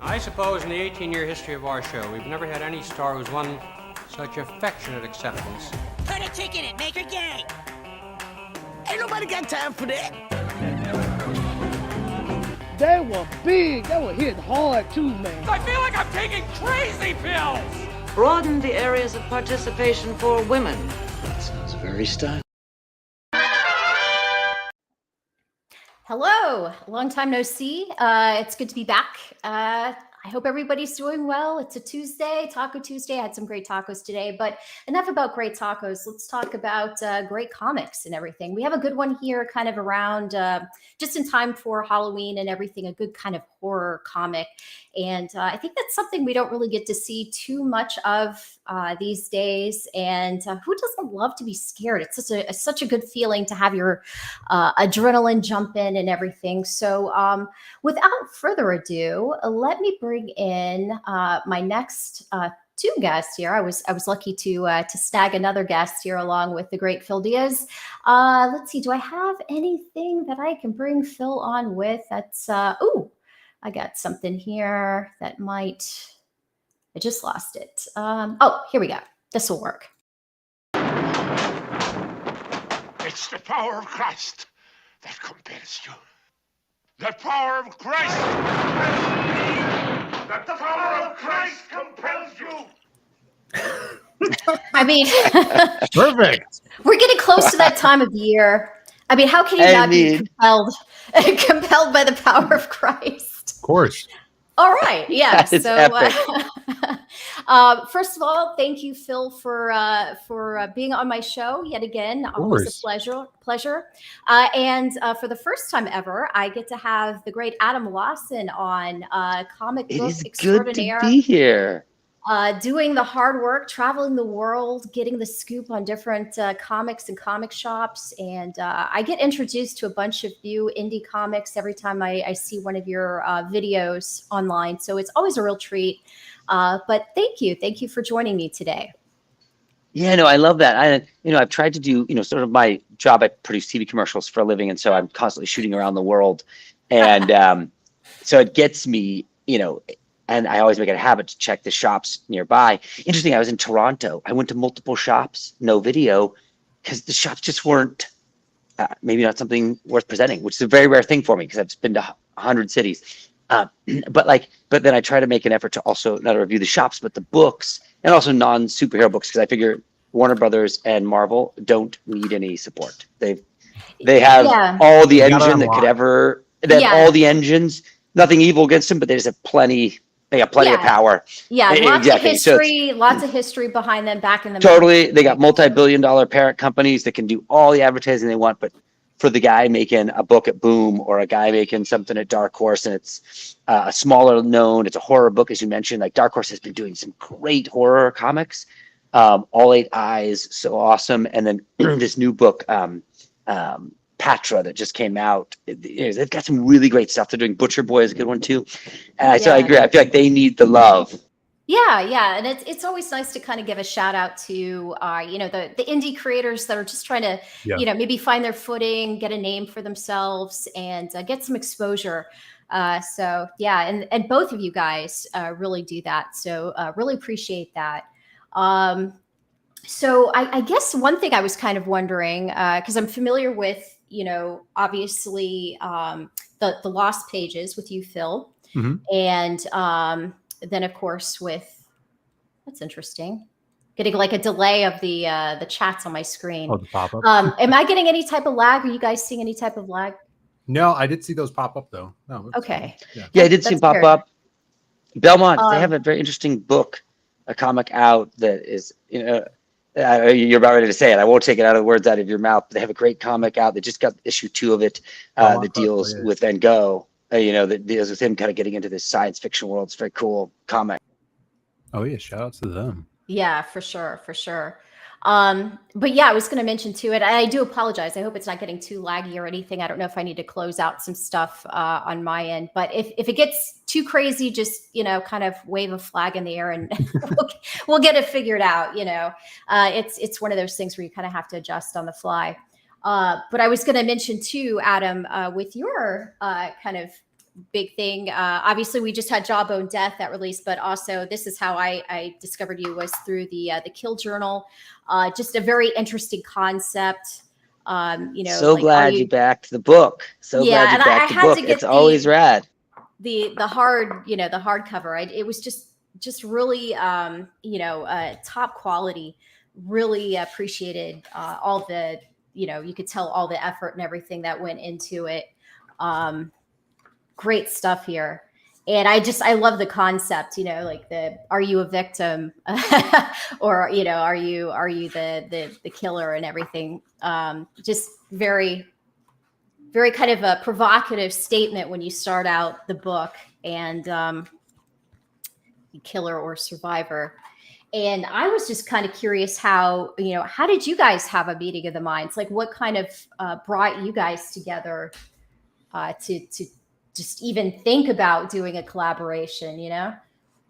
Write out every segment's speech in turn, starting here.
I suppose in the 18-year history of our show, we've never had any star who's won such affectionate acceptance. Put a chick in it, make her gay. Ain't nobody got time for that. They were big. They were hitting hard too, man. I feel like I'm taking crazy pills! Broaden the areas of participation for women. That sounds very stylish. Hello, long time no see. It's good to be back. I hope everybody's doing well. It's a Tuesday, Taco Tuesday. I had some great tacos today, but enough about great tacos. Let's talk about great comics and everything. We have a good one here kind of around just in time for Halloween and everything, a good kind of horror comic. And I think that's something we don't really get to see too much of these days. And who doesn't love to be scared? It's such a good feeling to have your adrenaline jump in and everything. So without further ado, let me bring in my next two guests here. I was lucky to snag another guest here along with the great Phill Diaz. Let's see, do I have anything that I can bring Phill on with? That's I got something here that I just lost it. Oh, here we go. This will work. It's the power of Christ that compels you. The power of Christ that the power of Christ compels you. I mean, perfect. We're getting close to that time of the year. I mean, how can you not be compelled by the power of Christ? Of course. All right. Yeah. It's so, first of all, thank you, Phill, for being on my show yet again. Always a pleasure. And for the first time ever, I get to have the great Adam Lawson on, comic book extraordinaire. Good to be here. Doing the hard work, traveling the world, getting the scoop on different comics and comic shops. And I get introduced to a bunch of new indie comics every time I see one of your videos online. So it's always a real treat. But thank you for joining me today. Yeah, no, I love that. I've tried to do, sort of my job. I produce TV commercials for a living. And so I'm constantly shooting around the world. And so it gets me, and I always make it a habit to check the shops nearby. Interesting, I was in Toronto. I went to multiple shops, no video, because the shops just weren't, maybe not something worth presenting, which is a very rare thing for me because I've been to 100 cities. But then I try to make an effort to also not review the shops, but the books and also non-superhero books, because I figure Warner Brothers and Marvel don't need any support. They have all the engine that could ever, all the engines, nothing evil against them, but they just have plenty. They got plenty of power. Yeah, lots of history, lots of history behind them back in the totally. They got multi-billion-dollar parent companies that can do all the advertising they want, but for the guy making a book at Boom or a guy making something at Dark Horse, and it's a smaller known, it's a horror book, as you mentioned. Like Dark Horse has been doing some great horror comics. All Eight Eyes, so awesome. And then this new book, Patra, that just came out. They've got some really great stuff. They're doing Butcher Boy is a good one too. So I agree. I feel like they need the love. Yeah, and it's always nice to kind of give a shout out to the indie creators that are just trying to maybe find their footing, get a name for themselves, and get some exposure. So yeah, and both of you guys really do that. So really appreciate that. So I guess one thing I was kind of wondering, because I'm familiar with obviously the Lost Pages with you, Phill, and then of course that's interesting, getting like a delay of the chats on my screen. Oh, the pop-up. Am I getting any type of lag? Are you guys seeing any type of lag? No, I did see those pop up though. No, okay. Yeah, I did see them pop up. Belmont, they have a very interesting book, a comic out that is, you're about ready to say it. I won't take it out of the words out of your mouth. But they have a great comic out. They just got issue 2 of it that deals with Van Gogh. That deals with him kind of getting into this science fiction world. It's a very cool comic. Oh yeah, shout outs to them. Yeah, for sure. But yeah, I was going to mention too, and I do apologize. I hope it's not getting too laggy or anything. I don't know if I need to close out some stuff on my end, but if it gets too crazy, just, kind of wave a flag in the air and we'll get it figured out. It's one of those things where you kind of have to adjust on the fly. But I was going to mention too, Adam, with your kind of big thing. Obviously, we just had Jawbone Death that released, but also this is how I discovered you was through the Kill Journal. Just a very interesting concept. So glad you backed the book. So glad you backed the book. It's always rad. The hard, the hardcover. It was just really, top quality. Really appreciated all the, you could tell all the effort and everything that went into it. Great stuff here. And I love the concept, like are you a victim or, are you the killer and everything? Just very, very kind of a provocative statement when you start out the book, and killer or survivor. And I was just kind of curious how did you guys have a meeting of the minds? Like what kind of brought you guys together to just even think about doing a collaboration,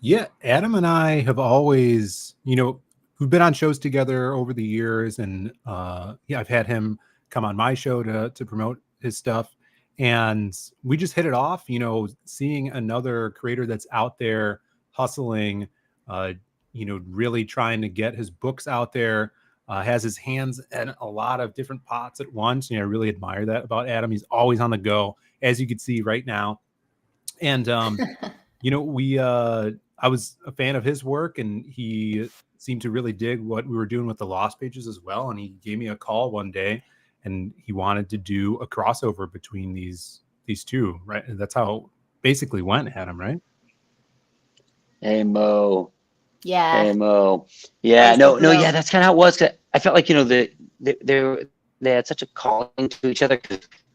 Yeah, Adam and I have always, we've been on shows together over the years, and I've had him come on my show to promote his stuff, and we just hit it off. Seeing another creator that's out there hustling, really trying to get his books out there, has his hands in a lot of different pots at once. I really admire that about Adam. He's always on the go, as you can see right now. And I was a fan of his work, and he seemed to really dig what we were doing with the Lost Pages as well. And he gave me a call one day, and he wanted to do a crossover between these two, right? And that's how it basically went, Adam, right? Hey, Mo. Yeah. Hey, Mo. Yeah, no, yeah, that's kind of how it was. I felt like, they had such a calling to each other.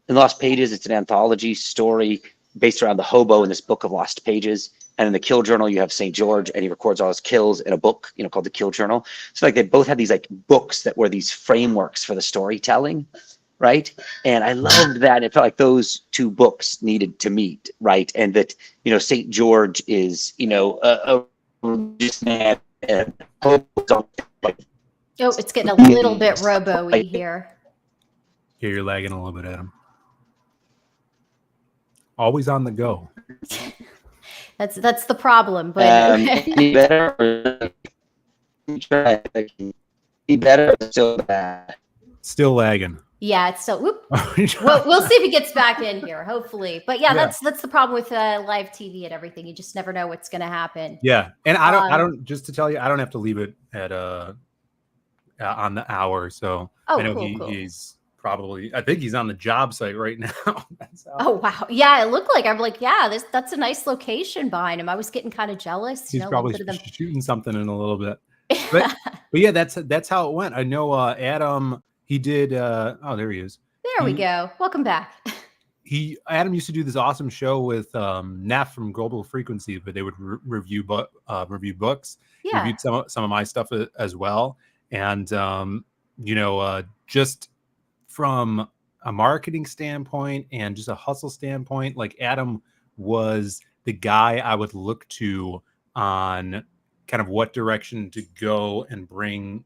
In Lost Pages, it's an anthology story based around the hobo in this book of Lost Pages. And in the Kill Journal, you have St. George, and he records all his kills in a book, called the Kill Journal. So like they both had these like books that were these frameworks for the storytelling, right? And I loved that. It felt like those two books needed to meet, right? And that, St. George is, a religious man, and it's getting a little bit robo-y here. Yeah, you're lagging a little bit, Adam. Always on the go. That's the problem. But any better? Be better. Still bad. Still lagging. Yeah, it's still. We'll see if he gets back in here, hopefully. But yeah, that's the problem with live TV and everything. You just never know what's going to happen. Yeah, and I don't. Just to tell you, I don't have to leave it at on the hour. So I know cool. he's probably. I think he's on the job site right now. Oh wow, yeah, it looked like that's a nice location behind him. I was getting kind of jealous. He's probably shooting something in a little bit. But yeah, that's how it went. I know Adam. He did. Oh, there he is. There we go. Welcome back. Adam used to do this awesome show with Neff from Global Frequency, but they would review books. Yeah. Reviewed some of my stuff as well, and just from a marketing standpoint and just a hustle standpoint, like Adam was the guy I would look to on kind of what direction to go and bring.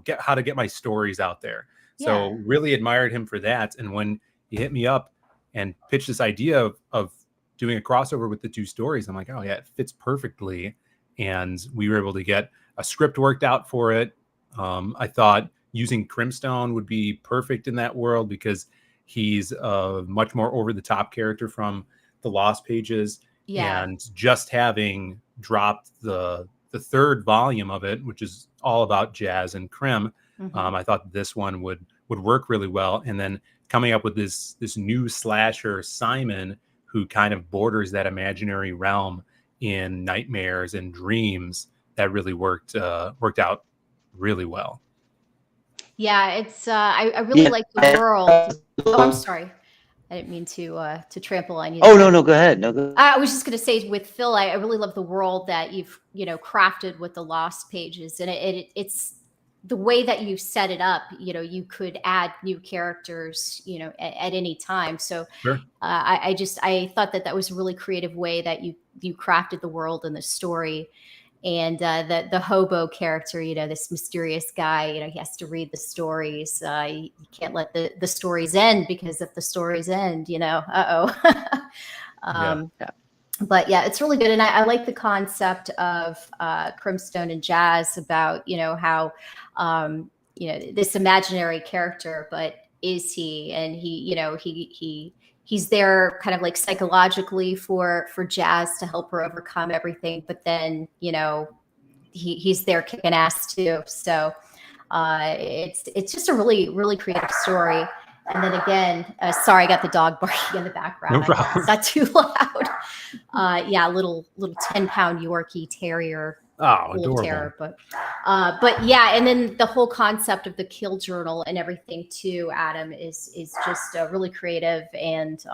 Get how to get my stories out there. So really admired him for that. And when he hit me up and pitched this idea of doing a crossover with the two stories, I'm like, oh yeah, it fits perfectly. And we were able to get a script worked out for it. I thought using Crimstone would be perfect in that world because he's a much more over the top character from the Lost Pages. Yeah. And just having dropped the third volume of it, which is all about jazz and Crim, I thought this one would work really well. And then coming up with this new slasher, Simon, who kind of borders that imaginary realm in nightmares and dreams, that really worked out really well. Yeah, it's I really like the world. Oh, I'm sorry. I didn't mean to trample on you. Oh, no, go ahead. No, go ahead. I was just going to say with Phill, I really love the world that you've, crafted with the Lost Pages. And it's the way that you set it up, you could add new characters, at any time. So sure. I thought that was a really creative way that you crafted the world and the story. And the hobo character, this mysterious guy, he has to read the stories. You can't let the stories end, because if the stories end, Yeah. But yeah, it's really good. And I like the concept of Crimstone and Jazz about, how, this imaginary character, but is he? And he's there kind of like psychologically for Jazz to help her overcome everything. But then, he's there kicking ass too. So it's just a really, really creative story. And then again, sorry, I got the dog barking in the background. No problem. It's not too loud. Yeah, little 10-pound Yorkie Terrier. Oh, Little adorable. terror, but yeah, and then the whole concept of the kill journal and everything too, Adam, is just really creative. And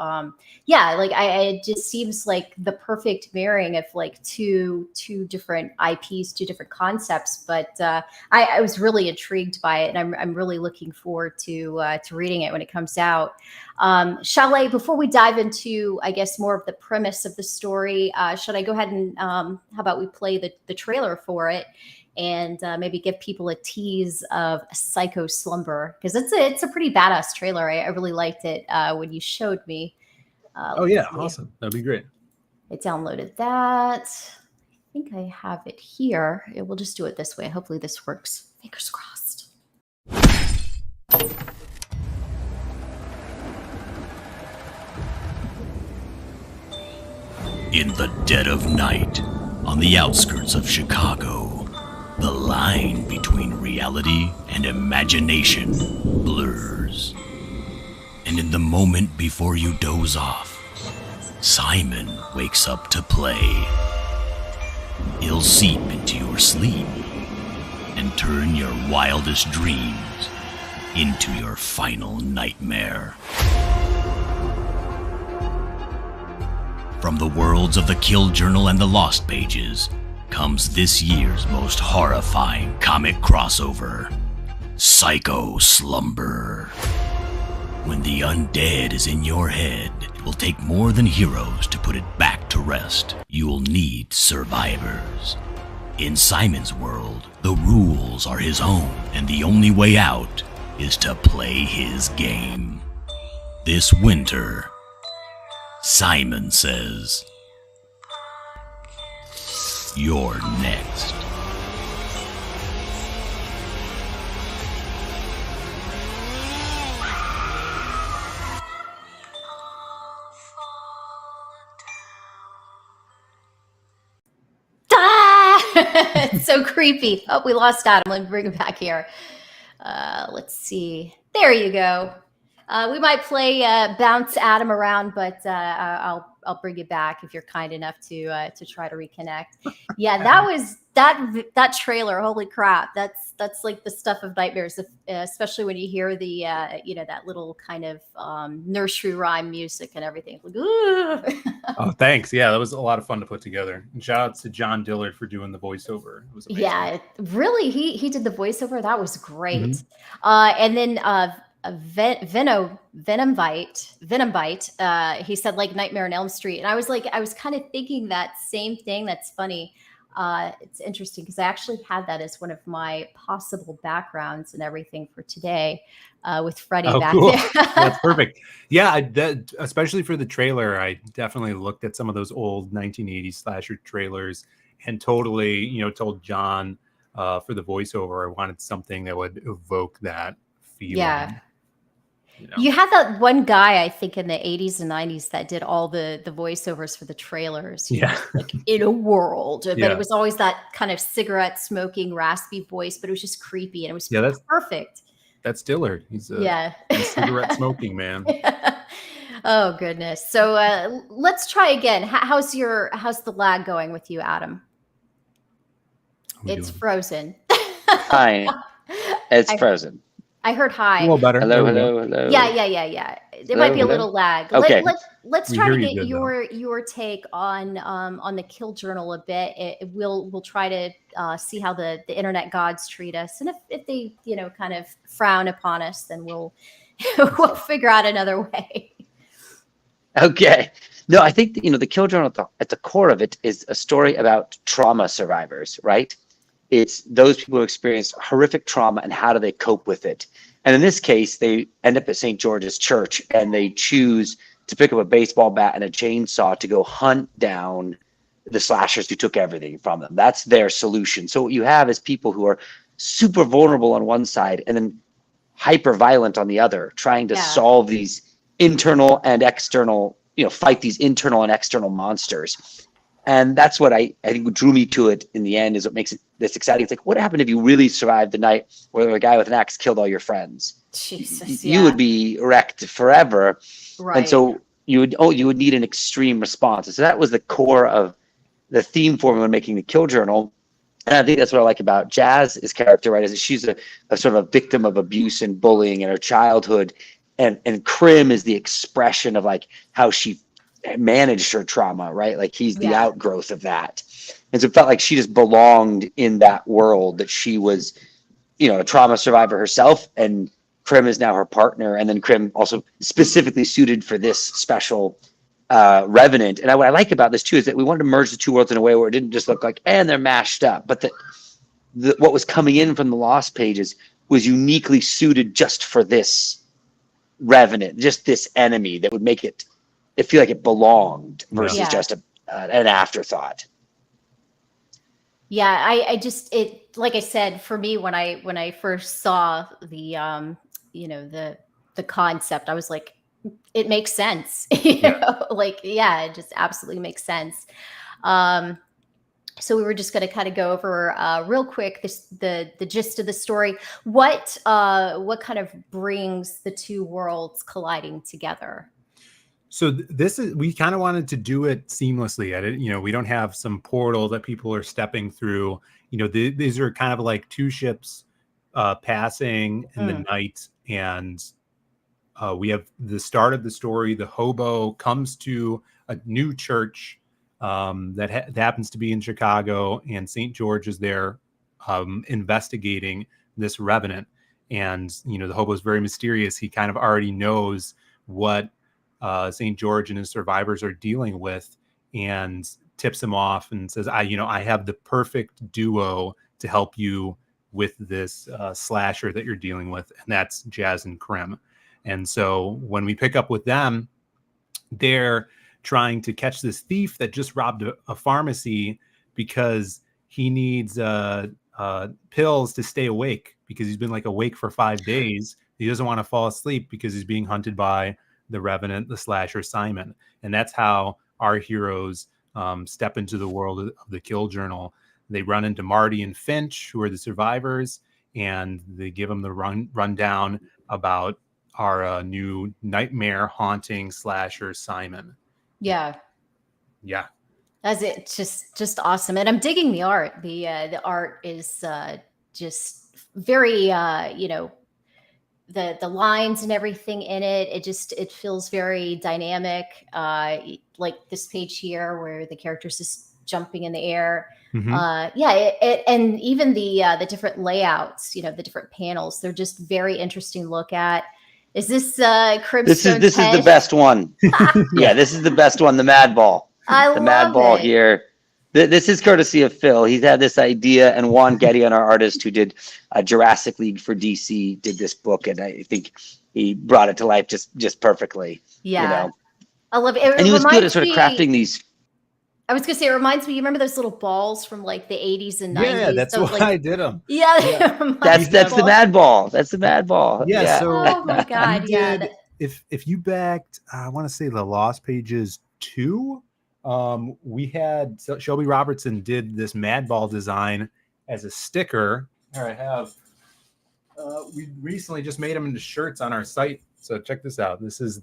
yeah, like it just seems like the perfect marrying of like two different IPs, two different concepts. But I was really intrigued by it, and I'm really looking forward to reading it when it comes out. Chalet, before we dive into, I guess, more of the premise of the story, should I go ahead and how about we play the trailer for it, and maybe give people a tease of Psycho Slumber, because it's a pretty badass trailer. I really liked it when you showed me. Oh yeah, awesome. That'd be great. I downloaded that. I think I have it here. We'll just do it this way. Hopefully this works. Fingers crossed. In the dead of night, on the outskirts of Chicago, the line between reality and imagination blurs. And in the moment before you doze off, Simon wakes up to play. He'll seep into your sleep and turn your wildest dreams into your final nightmare. From the worlds of the Kill Journal and the Lost Pages comes this year's most horrifying comic crossover, Psycho Slumber. When the undead is in your head, it will take more than heroes to put it back to rest. You'll need survivors. In Simon's world, the rules are his own, and the only way out is to play his game. This winter, Simon says, "You're next." It's so creepy. Oh, we lost Adam. Let me bring him back here. Let's see. There you go. We might play bounce Adam around, but I'll bring you back if you're kind enough to try to reconnect. Yeah, that was that trailer. Holy crap! That's like the stuff of nightmares, especially when you hear the that little kind of nursery rhyme music and everything. Like, ooh. Oh, thanks. Yeah, that was a lot of fun to put together. And shout out to John Dillard for doing the voiceover. It was amazing. Yeah, really, he did the voiceover. That was great. Mm-hmm. And then Venom Bite. He said like Nightmare on Elm Street, and I was kind of thinking that same thing. That's funny. It's interesting because I actually had that as one of my possible backgrounds and everything for today with Freddie back cool. there. That's perfect. Yeah, especially for the trailer, I definitely looked at some of those old 1980s slasher trailers and totally, told John for the voiceover, I wanted something that would evoke that feeling. Yeah. You had that one guy, I think, in the 80s and 90s that did all the voiceovers for the trailers. Yeah. Like in a world. But Yeah. it was always that kind of cigarette smoking, raspy voice, but it was just creepy and it was that's perfect. That's Dillard. He's a cigarette smoking man. Oh, goodness. So let's try again. How's the lag going with you, Adam? It's frozen. Hi. It's frozen. I heard hi. A little better. Hello. Yeah. There might be a little lag. Okay. Let's try to get your take on the Kill Journal a bit. We'll try to see how the internet gods treat us, and if they kind of frown upon us, then we'll figure out another way. Okay. No, I think the Kill Journal at the core of it is a story about trauma survivors, right? It's those people who experience horrific trauma and how do they cope with it. And in this case, they end up at St. George's Church and they choose to pick up a baseball bat and a chainsaw to go hunt down the slashers who took everything from them. That's their solution. So what you have is people who are super vulnerable on one side and then hyper violent on the other, trying to solve these internal and external, fight these internal and external monsters. And that's what I think drew me to it in the end, is what makes it this exciting. It's like, what happened if you really survived the night where a guy with an axe killed all your friends? Jesus, you would be wrecked forever. Right. And so you would need an extreme response. And so that was the core of the theme for me when making the Kill Journal. And I think that's what I like about Jazz's character, right? Is that she's a sort of a victim of abuse and bullying in her childhood. And Krim is the expression of like how she managed her trauma, right? Like he's the outgrowth of that. And so it felt like she just belonged in that world, that she was, a trauma survivor herself, and Krim is now her partner. And then Krim also specifically suited for this special Revenant. And what I like about this too is that we wanted to merge the two worlds in a way where it didn't just look like, and they're mashed up, but that what was coming in from the Lost Pages was uniquely suited just for this Revenant, just this enemy that would make it feel like it belonged versus just an afterthought. Yeah, I just, like I said, for me, when I first saw the the concept, I was like, it makes sense. It just absolutely makes sense. So we were just going to kind of go over real quick the gist of the story. What kind of brings the two worlds colliding together? So we kind of wanted to do it seamlessly. We don't have some portal that people are stepping through. These are kind of like two ships passing in the night, and we have the start of the story. The hobo comes to a new church that happens to be in Chicago, and St. George is there investigating this Revenant. And, the hobo is very mysterious. He kind of already knows what St. George and his survivors are dealing with, and tips him off and says, I have the perfect duo to help you with this slasher that you're dealing with. And that's Jazz and Krim. And so when we pick up with them, they're trying to catch this thief that just robbed a pharmacy because he needs pills to stay awake, because he's been awake for 5 days. He doesn't want to fall asleep because he's being hunted by the Revenant, the slasher Simon. And that's how our heroes step into the world of the Kill Journal. They run into Marty and Finch, who are the survivors, and they give them the rundown about our new nightmare haunting slasher Simon. Yeah. That's it. Just awesome. And I'm digging the art. The art is just very the lines and everything in it. It feels very dynamic. Like this page here where the character's just jumping in the air. Mm-hmm. And even the different layouts, the different panels, they're just very interesting to look at. Is this Crimson? This is the best one. Yeah, this is the best one. The Mad Ball. The Mad Ball here. This is courtesy of Phill. He's had this idea, and Juan Getty, our artist who did Jurassic League for DC, did this book, and I think he brought it to life just perfectly. Yeah, I love it. And he was good at sort of crafting these. I was gonna say, it reminds me. You remember those little balls from the 80s and 90s? Yeah, that's why I did them. Yeah. That's the Mad Ball. That's the Mad Ball. Yeah. So oh my God. Yeah. If you backed, I want to say the Lost Pages 2. We had Shelby Robertson did this Mad Ball design as a sticker. Here I have. We recently just made them into shirts on our site. So check this out. This is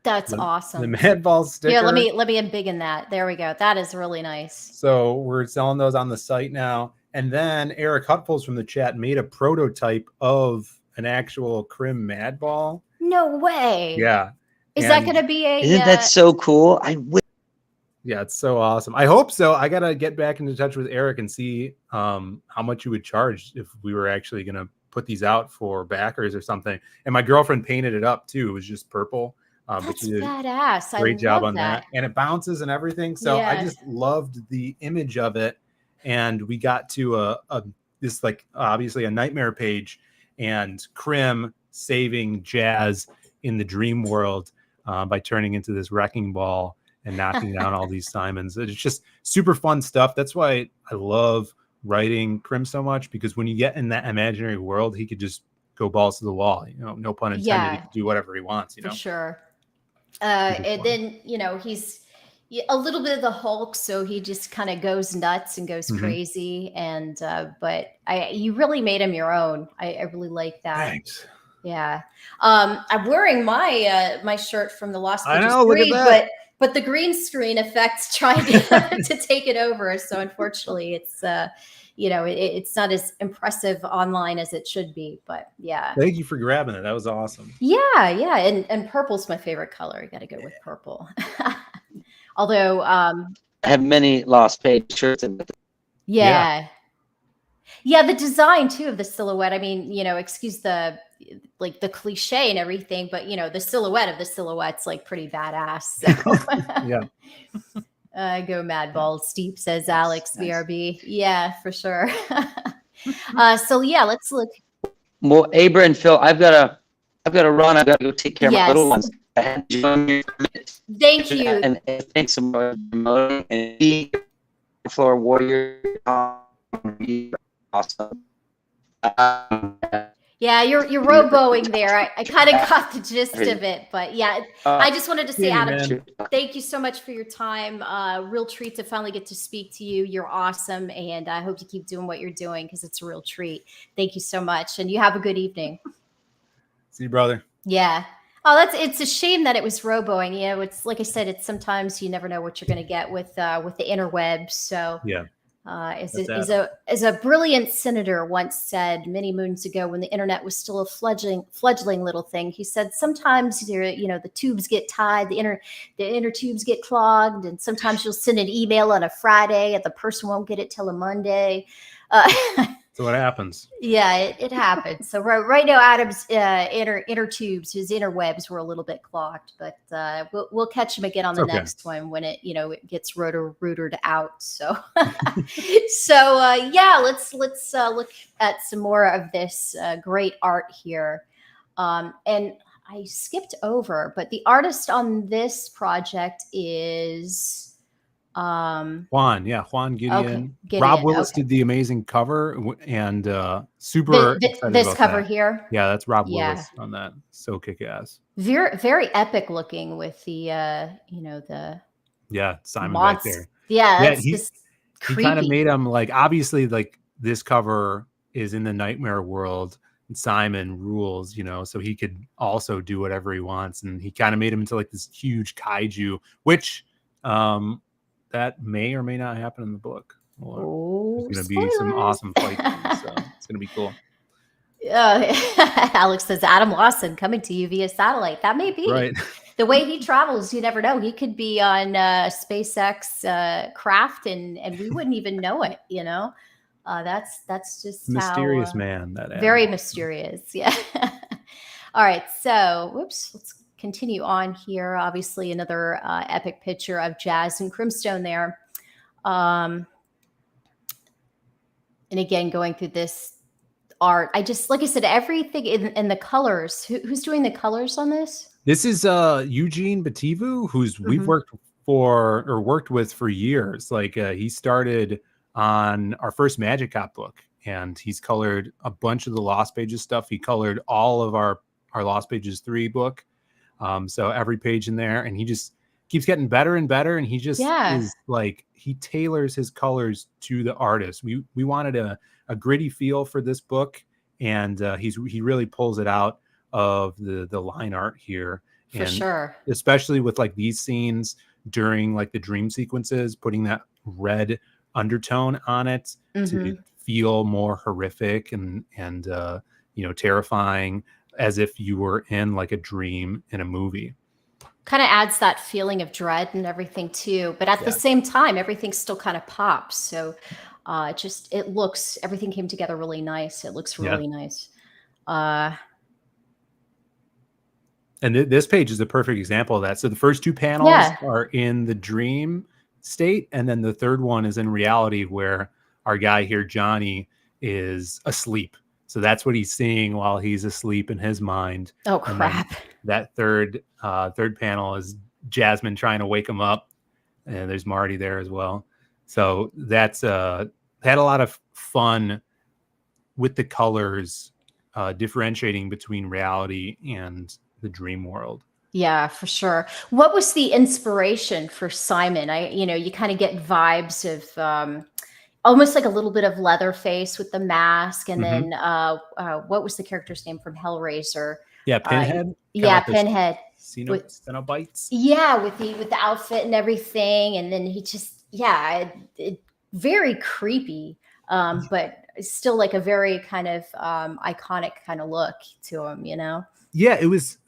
That's awesome. The Mad Ball sticker. Yeah, let me embiggen that. There we go. That is really nice. So we're selling those on the site now. And then Eric Hutfuls from the chat made a prototype of an actual Krim Mad Ball. No way. Yeah. Is that going to be a? Isn't that so cool? Yeah, it's so awesome. I hope so. I got to get back into touch with Eric and see how much you would charge if we were actually going to put these out for backers or something. And my girlfriend painted it up too. It was just purple. That's badass. Great job on that. And it bounces and everything. So yeah. I just loved the image of it. And we got to this obviously a nightmare page, and Krim saving Jazz in the dream world. by turning into this wrecking ball and knocking down all these Simons. It's just super fun stuff. That's why I love writing Krim so much, because when you get in that imaginary world, he could just go balls to the wall. No pun intended. He could do whatever he wants. For sure. And then he's a little bit of the Hulk, so he just kind of goes nuts and goes crazy. And but you really made him your own. I really like that. Thanks. Yeah. I'm wearing my my shirt from the Lost Pages 3, but the green screen effects tried to take it over. So unfortunately, it's it's not as impressive online as it should be. But yeah. Thank you for grabbing it. That was awesome. Yeah. And purple's my favorite color. You got to go with purple. Although I have many Lost Page shirts. Yeah, the design too of the silhouette. I mean, excuse the cliche and everything, but the silhouette of the silhouette's like pretty badass. So. Yeah. Go Mad Balls Steep, says Alex BRB. Yeah, for sure. So yeah, let's look. Well, Abra and Phill, I've got to run. I've got to go take care of my little ones. I had to join you. Thank you. And thanks so much for promoting and be floor warrior. Awesome. Yeah, you're roboing there. I kind of got the gist of it, but yeah, I just wanted to say, Adam, thank you so much for your time. Real treat to finally get to speak to you. You're awesome, and I hope you keep doing what you're doing because it's a real treat. Thank you so much, and you have a good evening. See you, brother. Yeah. Oh, it's a shame that it was roboing. It's like I said, it's sometimes you never know what you're going to get with the interwebs. So yeah. As a brilliant senator once said many moons ago, when the internet was still a fledgling little thing, he said sometimes the tubes get tied, the inner tubes get clogged, and sometimes you'll send an email on a Friday and the person won't get it till a Monday. So what happens? Yeah, it happens. So right now, Adam's inner tubes, his interwebs were a little bit clogged, but we'll catch him again on the next one when it gets routered out. So yeah, let's look at some more of this great art here. And I skipped over, but the artist on this project is. Juan Gideon. Okay, Rob Willis did the amazing cover and super this cover that. Here. Yeah, that's Rob Willis on that. So kick ass. Very, very epic looking with the Simon back there. Yeah, he kind of made him like, obviously, like this cover is in the nightmare world and Simon rules, so he could also do whatever he wants, and he kind of made him into like this huge kaiju, which that may or may not happen in the book. There's going to be some awesome fight scenes, so it's going to be cool. Alex says Adam Lawson coming to you via satellite. That may be right. The way he travels. You never know. He could be on SpaceX craft, and we wouldn't even know it. That's just mysterious man. That very mysterious. Yeah. All right. So, let's continue on here. Obviously, another epic picture of Jazz and Crimstone there. And again, going through this art, like I said, everything in the colors. Who's doing the colors on this? This is Eugene Bativu, who's we've worked with for years. Like he started on our first Magic Cop book, and he's colored a bunch of the Lost Pages stuff. He colored all of our Lost Pages 3 book. So every page in there, and he just keeps getting better and better. And he just is like, he tailors his colors to the artist. We wanted a gritty feel for this book, and he really pulls it out of the line art here. For sure. Especially with like these scenes during like the dream sequences, putting that red undertone on it to feel more horrific and terrifying, as if you were in like a dream in a movie. Kind of adds that feeling of dread and everything too. But at the same time, everything still kind of pops. So everything came together really nice. It looks really nice. And this page is a perfect example of that. So the first two panels are in the dream state. And then the third one is in reality, where our guy here, Johnny, is asleep. So that's what he's seeing while he's asleep in his mind. Oh, And then crap. that third panel is Jasmine trying to wake him up, and there's Marty there as well. So that's had a lot of fun with the colors, differentiating between reality and the dream world. Yeah, for sure. What was the inspiration for Simon? You kind of get vibes of almost like a little bit of Leatherface with the mask, and then what was the character's name from Hellraiser? Yeah, Pinhead. Yeah, Pinhead. Cenobites. Yeah, with the outfit and everything, and then he just very creepy, but still like a very kind of iconic kind of look to him, Yeah, it was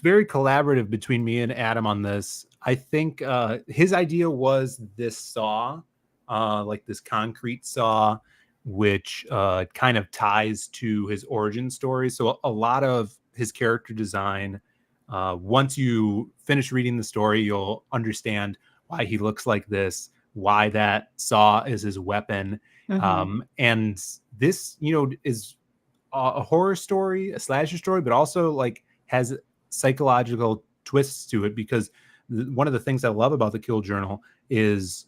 very collaborative between me and Adam on this. I think his idea was this saw, like this concrete saw, which kind of ties to his origin story. So a lot of his character design, once you finish reading the story, you'll understand why he looks like this, why that saw is his weapon. And this, is a horror story, a slasher story, but also like has psychological twists to it, because one of the things I love about the Kill Journal is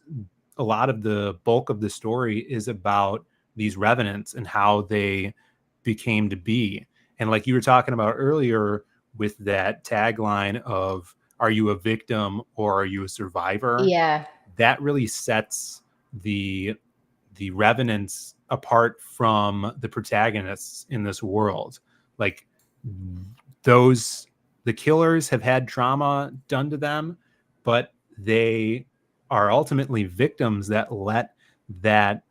a lot of the bulk of the story is about these revenants and how they became to be. And like you were talking about earlier with that tagline of, are you a victim or are you a survivor? Yeah. That really sets the revenants apart from the protagonists in this world. Like the killers have had trauma done to them, but they are ultimately victims that let that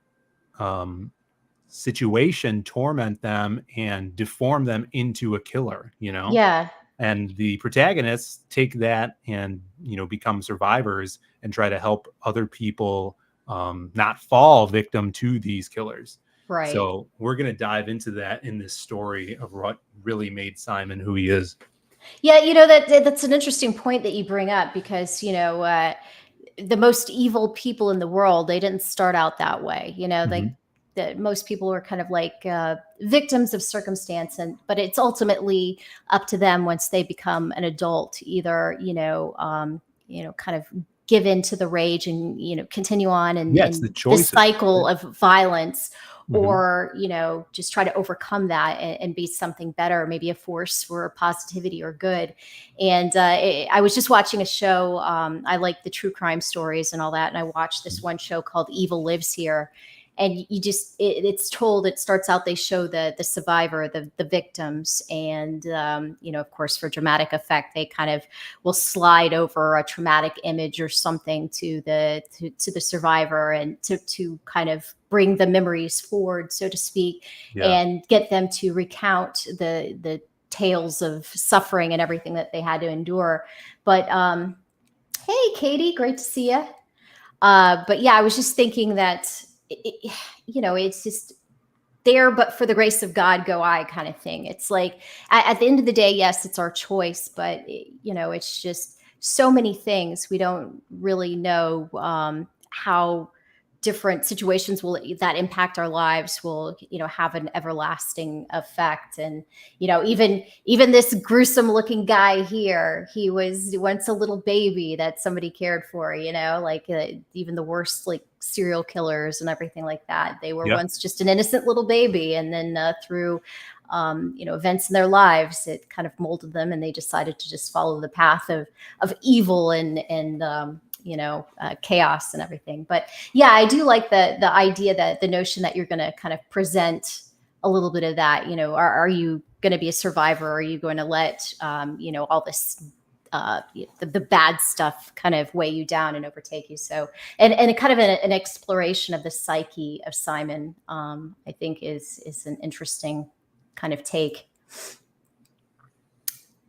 situation torment them and deform them into a killer, Yeah. And the protagonists take that and, become survivors and try to help other people not fall victim to these killers. Right. So we're going to dive into that in this story of what really made Simon who he is. Yeah, that's an interesting point that you bring up, because the most evil people in the world, they didn't start out that way. That most people are kind of like victims of circumstance, but it's ultimately up to them once they become an adult, either kind of give in to the rage and continue on and the cycle of violence, or just try to overcome that and be something better, maybe a force for positivity or good. And I was just watching a show. I like the true crime stories and all that, and I watched this one show called Evil Lives Here. And it starts out, they show the survivor, the victims, and of course, for dramatic effect, they kind of will slide over a traumatic image or something to the survivor, and to kind of bring the memories forward, so to speak, and get them to recount the tales of suffering and everything that they had to endure. But hey, Katie, great to see you. But yeah, I was just thinking that. It's just there, but for the grace of God go I, kind of thing. It's like at the end of the day, yes, it's our choice, but it's just so many things. We don't really know how different situations that impact our lives will have an everlasting effect. And even this gruesome looking guy here, he was once a little baby that somebody cared for, even the worst like serial killers and everything like that, they were once just an innocent little baby, and then through events in their lives, it kind of molded them, and they decided to just follow the path of evil and chaos and everything. But yeah, I do like the idea, that the notion that you're going to kind of present a little bit of that. Are you going to be a survivor? Or are you going to let all this the bad stuff kind of weigh you down and overtake you? So and kind of an exploration of the psyche of Simon, I think is an interesting kind of take.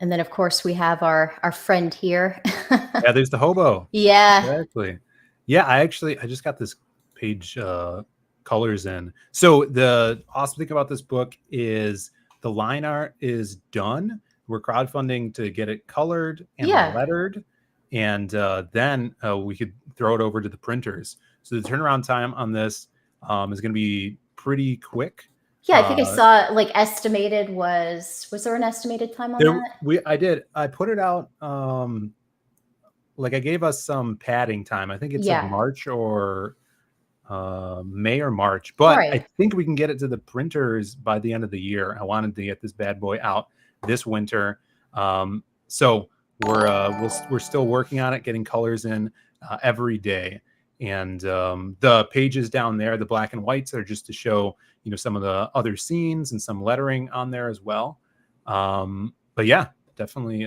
And then, of course, we have our friend here. Yeah, there's the hobo. Yeah. Exactly. Yeah, I just got this page colors in. So the awesome thing about this book is the line art is done. We're crowdfunding to get it colored and lettered. And then we could throw it over to the printers. So the turnaround time on this is going to be pretty quick. Yeah, I think I saw like estimated was there an estimated time on that? I put it out. Like I gave us some padding time. I think it's like March or May or March, but I think we can get it to the printers by the end of the year. I wanted to get this bad boy out this winter. So we're still working on it, getting colors in every day. And the pages down there, the black and whites, are just to show, some of the other scenes and some lettering on there as well. But yeah, definitely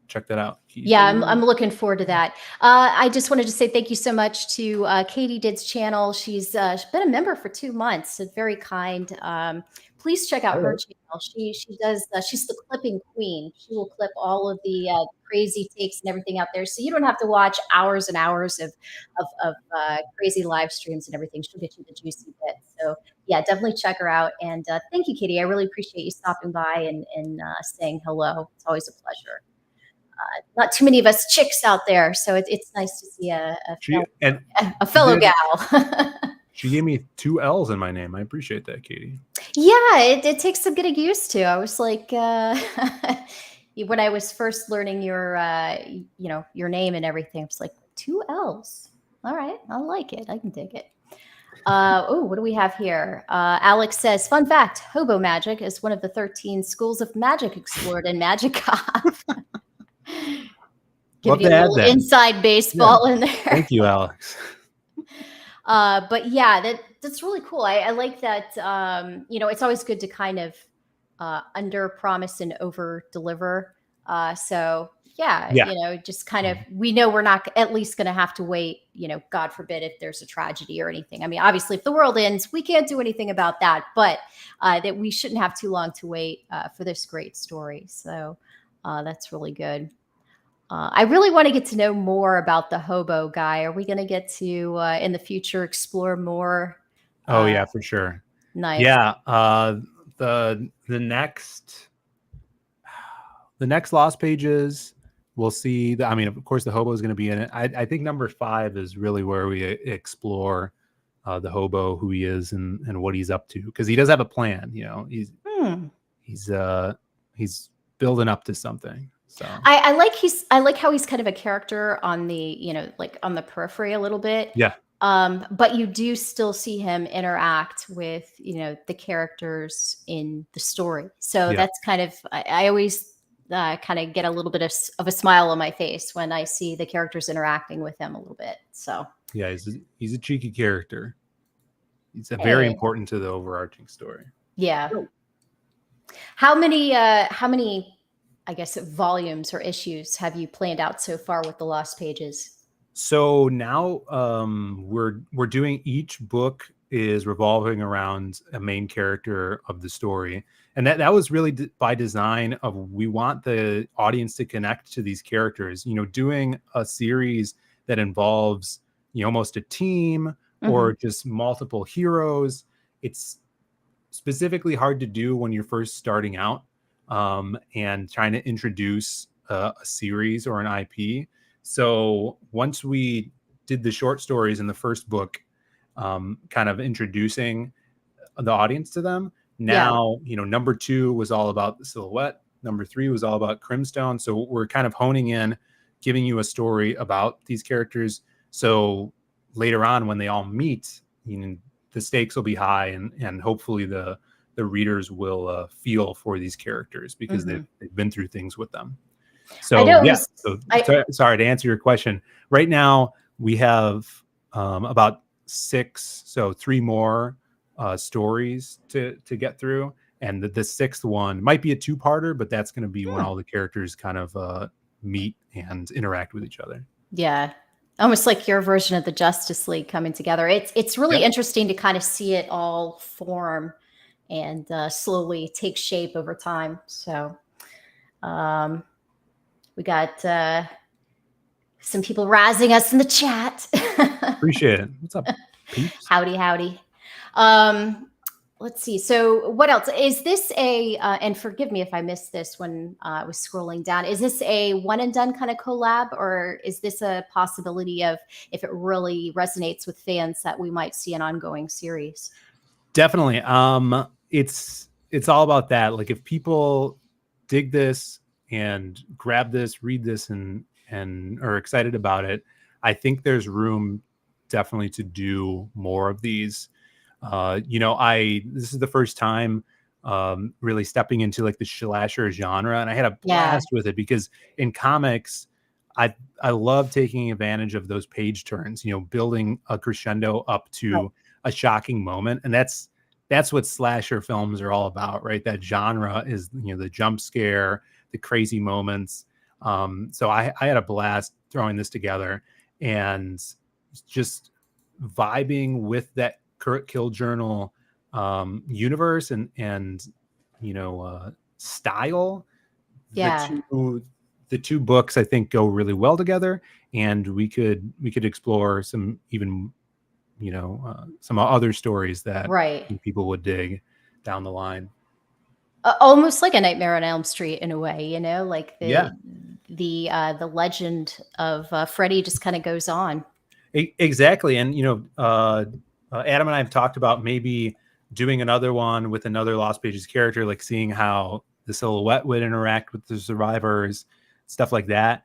check that out. Yeah, I'm looking forward to that. I just wanted to say thank you so much to Katie Did's channel. She's been a member for 2 months. So very kind. Please check out her channel. She does. She's the clipping queen. She will clip all of the crazy takes and everything out there, so you don't have to watch hours and hours of crazy live streams and everything. She'll get you the juicy bits. So yeah, definitely check her out. And thank you, Katie. I really appreciate you stopping by and saying hello. It's always a pleasure. Not too many of us chicks out there, so it's nice to see a fellow gal. She gave me 2 L's in my name. I appreciate that, Katie. Yeah, it takes some getting used to. I was like, when I was first learning your name and everything, I was like, 2 L's. All right, I like it. I can dig it. What do we have here? Alex says, fun fact, hobo magic is one of the 13 schools of magic explored in Magic-Con. Give you a little inside baseball in there. Thank you, Alex. But yeah, that's really cool. I like that. It's always good to kind of under promise and over deliver. So yeah, just kind of, we know we're not at least going to have to wait, God forbid if there's a tragedy or anything. I mean, obviously if the world ends, we can't do anything about that, but that we shouldn't have too long to wait for this great story. So that's really good. I really want to get to know more about the hobo guy. Are we going to get to, in the future, explore more? Oh yeah, for sure. Nice. Yeah. The next Lost Pages, we'll see. Of course, the hobo is going to be in it. I think number 5 is really where we explore the hobo, who he is and what he's up to, because he does have a plan. He's building up to something. So I like how he's kind of a character on the, like on the periphery a little bit. Yeah. But you do still see him interact with, the characters in the story. So that's kind of, I always kind of get a little bit of a smile on my face when I see the characters interacting with him a little bit. So yeah, he's a cheeky character. He's very important to the overarching story. Yeah. How many, I guess, volumes or issues have you planned out so far with the Lost Pages? So now we're doing, each book is revolving around a main character of the story. And that was really by design of, we want the audience to connect to these characters, doing a series that involves, almost a team or just multiple heroes. It's specifically hard to do when you're first starting out and trying to introduce a series or an IP. So once we did the short stories in the first book, kind of introducing the audience to them, now, number 2 was all about the silhouette. Number 3 was all about Crimstone. So we're kind of honing in, giving you a story about these characters. So later on, when they all meet, the stakes will be high, and hopefully the readers will feel for these characters, because they've been through things with them. So sorry to answer your question. Right now we have about 6, so 3 more stories to get through, and the 6th one might be a 2-parter, but that's going to be when all the characters kind of meet and interact with each other. Yeah, almost like your version of the Justice League coming together. It's really interesting to kind of see it all form and slowly take shape over time. So we got some people razzing us in the chat. Appreciate it. What's up, peeps? Howdy. Let's see. So what else? Is this and forgive me if I missed this when I was scrolling down, is this a one and done kind of collab, or is this a possibility of, if it really resonates with fans, that we might see an ongoing series? Definitely. It's all about that. Like if people dig this and grab this, read this, and are excited about it, I think there's room definitely to do more of these. This is the first time really stepping into like the slasher genre, and I had a blast with it because in comics, I love taking advantage of those page turns, building a crescendo up to a shocking moment. And that's what slasher films are all about, right? That genre is, the jump scare, the crazy moments. So I had a blast throwing this together and just vibing with that Kill Journal universe and style. Yeah. The two books I think go really well together, and we could explore some even some other stories that people would dig down the line. Almost like a Nightmare on Elm Street in a way, like the legend of Freddy just kind of goes on. Exactly. And Adam and I have talked about maybe doing another one with another Lost Pages character, like seeing how the silhouette would interact with the survivors, stuff like that,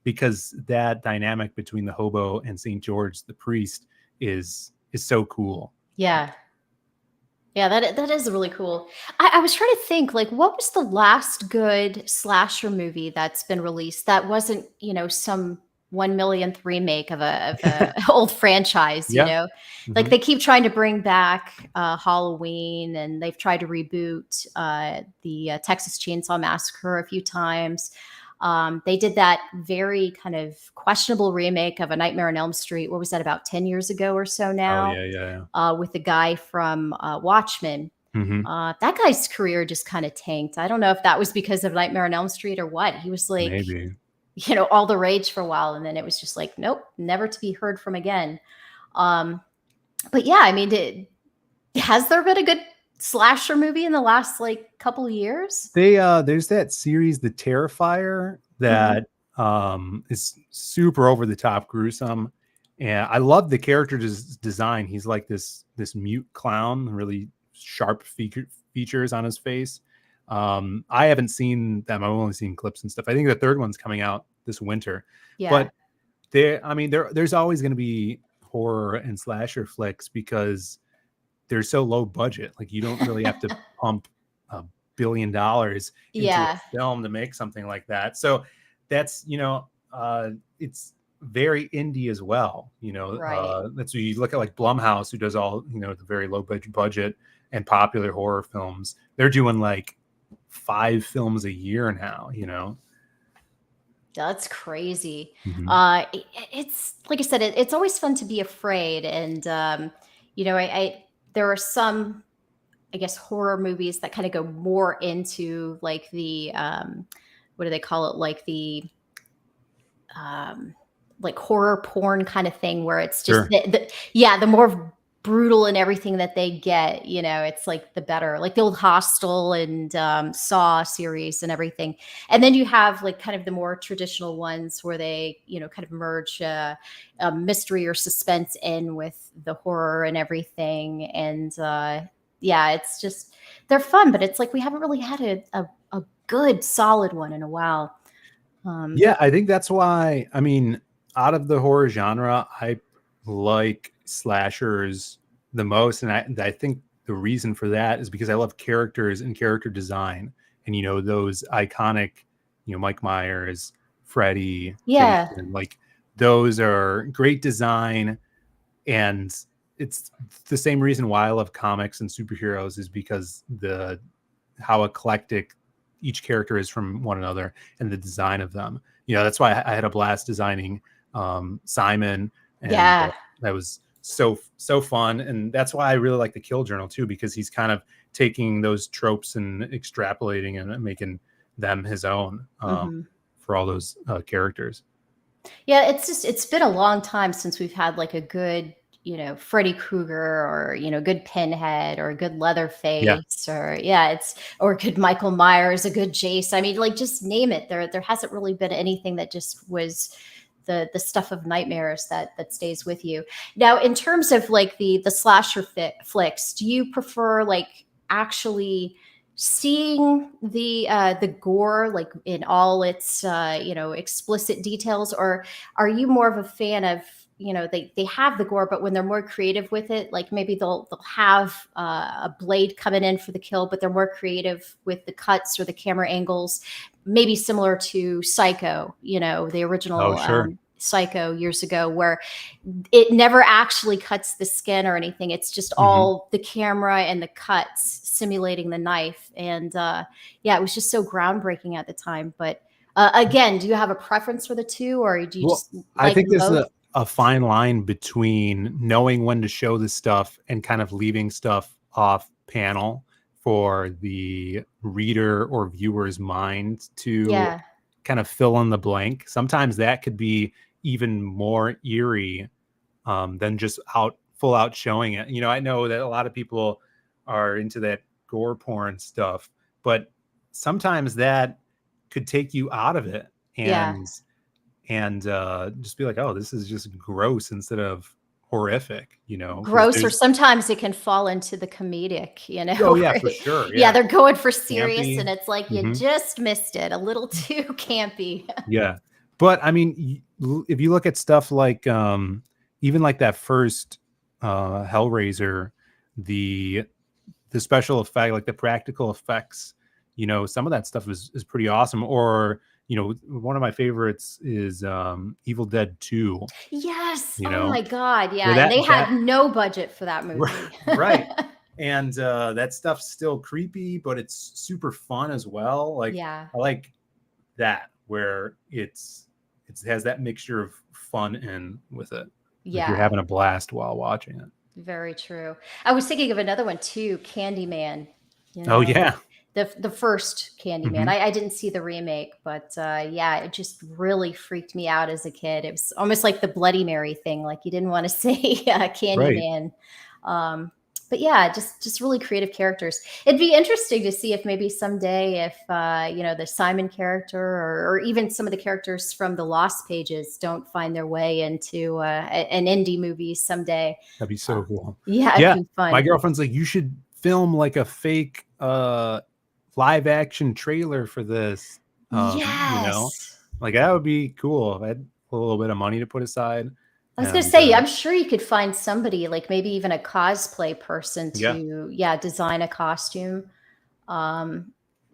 because that dynamic between the hobo and St. George the priest is so cool. Yeah that is really cool. I was trying to think, like, what was the last good slasher movie that's been released that wasn't some 1 millionth remake of a old franchise, like they keep trying to bring back Halloween, and they've tried to reboot the Texas Chainsaw Massacre a few times. They did that very kind of questionable remake of A Nightmare on Elm Street. What was that, about 10 years ago or so now? With the guy from Watchmen. That guy's career just kind of tanked. I don't know if that was because of Nightmare on Elm Street or what. He was like, maybe, all the rage for a while, and then it was just like, nope, never to be heard from again. But yeah, I mean, has there been a good slasher movie in the last couple of years? There's that series, The Terrifier, that is super over the top gruesome, and I love the character design. He's like this mute clown, really sharp features on his face. I haven't seen them. I've only seen clips and stuff. I think the third one's coming out this winter. But there's always going to be horror and slasher flicks because they're so low budget. Like, you don't really have to pump $1 billion into a film to make something like that. So that's, it's very indie as well. That's what you look at, like Blumhouse, who does all, the very low budget and popular horror films. They're doing like 5 films a year now, That's crazy. It's like I said, it's always fun to be afraid. And, there are some, I guess, horror movies that kind of go more into like the, what do they call it? Like the, like horror porn kind of thing, where it's just, the more brutal and everything that they get, it's like the better, like the old Hostel and Saw series and everything. And then you have like kind of the more traditional ones where they, kind of merge a mystery or suspense in with the horror and everything. And it's just, they're fun, but it's like we haven't really had a good solid one in a while. I think that's why, I mean, out of the horror genre, I like slashers the most, and I think the reason for that is because I love characters and character design, and those iconic, Mike Myers, Freddy, Jason, like those are great design. And it's the same reason why I love comics and superheroes, is because how eclectic each character is from one another and the design of them. That's why I had a blast designing Simon, and that was so fun. And that's why I really like the Kill Journal too, because he's kind of taking those tropes and extrapolating and making them his own for all those characters. It's been a long time since we've had like a good Freddy Krueger, or good Pinhead, or a good Leatherface, or a good Michael Myers, a good Jace. I mean, like, just name it. There hasn't really been anything that just was the stuff of nightmares that stays with you. Now, in terms of like the slasher flicks, do you prefer like actually seeing the gore like in all its explicit details, or are you more of a fan of, they have the gore, but when they're more creative with it, like maybe they'll have a blade coming in for the kill, but they're more creative with the cuts or the camera angles, maybe similar to Psycho, the original Psycho years ago, where it never actually cuts the skin or anything. It's just all the camera and the cuts simulating the knife. And it was just so groundbreaking at the time. But again, do you have a preference for the two, or do you just like I think there's both? a fine line between knowing when to show this stuff and kind of leaving stuff off panel for the reader or viewer's mind to kind of fill in the blank. Sometimes that could be even more eerie than just full out showing it. I know that a lot of people are into that gore porn stuff, but sometimes that could take you out of it and just be like, oh, this is just gross instead of horrific, Gross, or sometimes it can fall into the comedic, Oh yeah, for sure. Yeah, they're going for serious, Campy. and it's like you just missed it, a little too campy. Yeah, but I mean, if you look at stuff like even like that first Hellraiser, the special effect, like the practical effects, some of that stuff is pretty awesome. Or one of my favorites is Evil Dead 2. Yes. Oh my God. Yeah. That, and they had no budget for that movie. Right. And that stuff's still creepy, but it's super fun as well. Like, I like that, where it has that mixture of fun in with it. Yeah. Like you're having a blast while watching it. Very true. I was thinking of another one too, Candyman. Oh yeah. The first Candyman. I didn't see the remake, but it just really freaked me out as a kid. It was almost like the Bloody Mary thing. Like you didn't want to say Candyman. Right. But yeah, just really creative characters. It'd be interesting to see if maybe someday, if the Simon character or even some of the characters from the Lost Pages don't find their way into an indie movie someday. That'd be so cool. Yeah, it'd be fun. My girlfriend's like, you should film like a fake live action trailer for this. Like that would be cool if I had a little bit of money to put aside. I was going to say, I'm sure you could find somebody, like maybe even a cosplay person to design a costume. That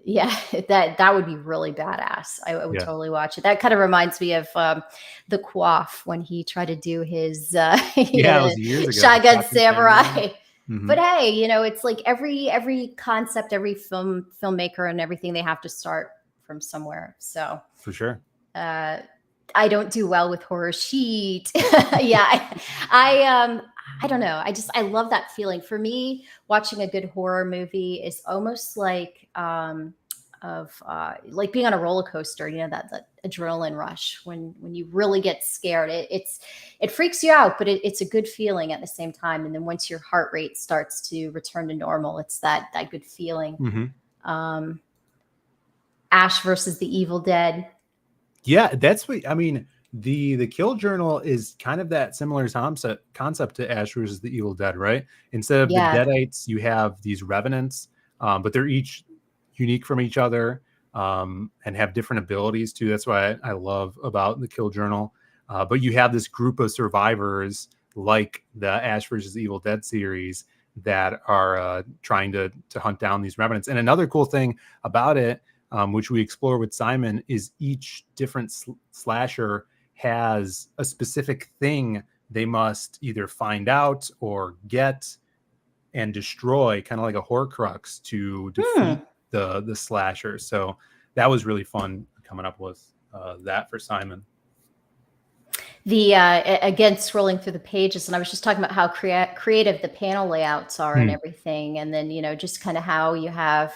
would be really badass. I would totally watch it. That kind of reminds me of the Quaff when he tried to do his it was years ago, Shotgun Samurai. But hey, it's like every concept, every filmmaker and everything, they have to start from somewhere. So for sure. I don't do well with horror sheet. I don't know. I love that feeling. For me, watching a good horror movie is almost like like being on a roller coaster, that adrenaline rush when you really get scared. It freaks you out, but it's a good feeling at the same time. And then once your heart rate starts to return to normal, it's that good feeling. Ash versus the Evil Dead. Yeah, that's what I mean. The Kill Journal is kind of that similar concept to Ash versus the Evil Dead, right? Instead of the Deadites, you have these revenants, but they're each unique from each other and have different abilities too. That's what I love about the Kill Journal. But you have this group of survivors like the Ash versus the Evil Dead series that are trying to hunt down these revenants. And another cool thing about it, which we explore with Simon, is each different slasher has a specific thing they must either find out or get and destroy, kind of like a Horcrux, to defeat the slasher. So that was really fun coming up with that for Simon. Again, scrolling through the pages, and I was just talking about how creative the panel layouts are and everything, and then just kind of how you have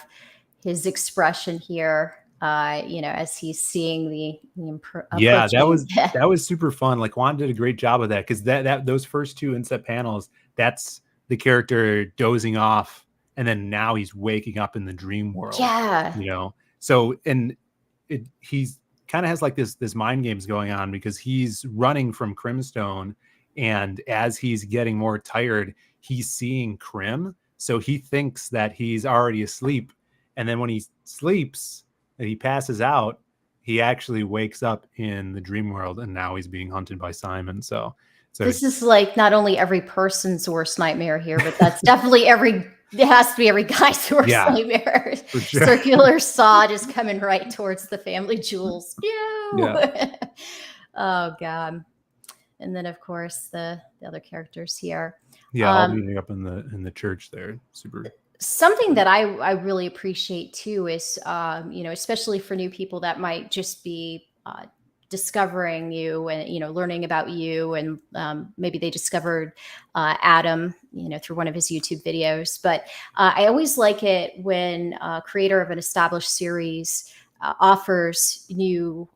his expression here, as he's seeing the that was super fun. Like Juan did a great job of that, because that those first two inset panels, that's the character dozing off, and then now he's waking up in the dream world. Yeah, So and he's kind of has like this mind games going on because he's running from Crimstone, and as he's getting more tired, he's seeing Crim, so he thinks that he's already asleep, and then when he sleeps and he passes out, he actually wakes up in the dream world, and now he's being hunted by Simon. So this is like not only every person's worst nightmare here, but that's definitely it has to be every guy's worst nightmare. Sure. Circular saw just coming right towards the family jewels. Yeah. Oh God. And then of course the other characters here. Yeah, all meeting up in the church there. Super. Something that I really appreciate too is especially for new people that might just be discovering you and learning about you, and maybe they discovered Adam through one of his YouTube videos, but I always like it when a creator of an established series offers new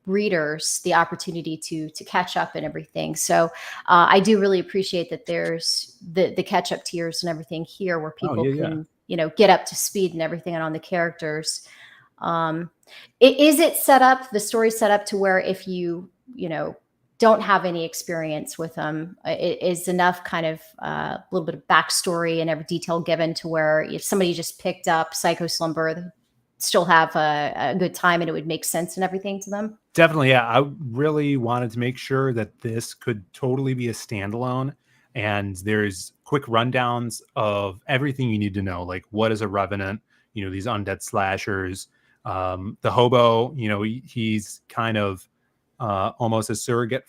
readers the opportunity to catch up and everything. So I do really appreciate that there's the catch up tiers and everything here where people can get up to speed and everything on the characters. Is it set up, the story set up to where if you don't have any experience with them, it is enough kind of a little bit of backstory and every detail given to where if somebody just picked up Psycho Slumber, still have a good time and it would make sense and everything to them? Definitely, yeah. I really wanted to make sure that this could totally be a standalone, and there's quick rundowns of everything you need to know, like what is a revenant, these undead slashers, the hobo, he's kind of almost a surrogate,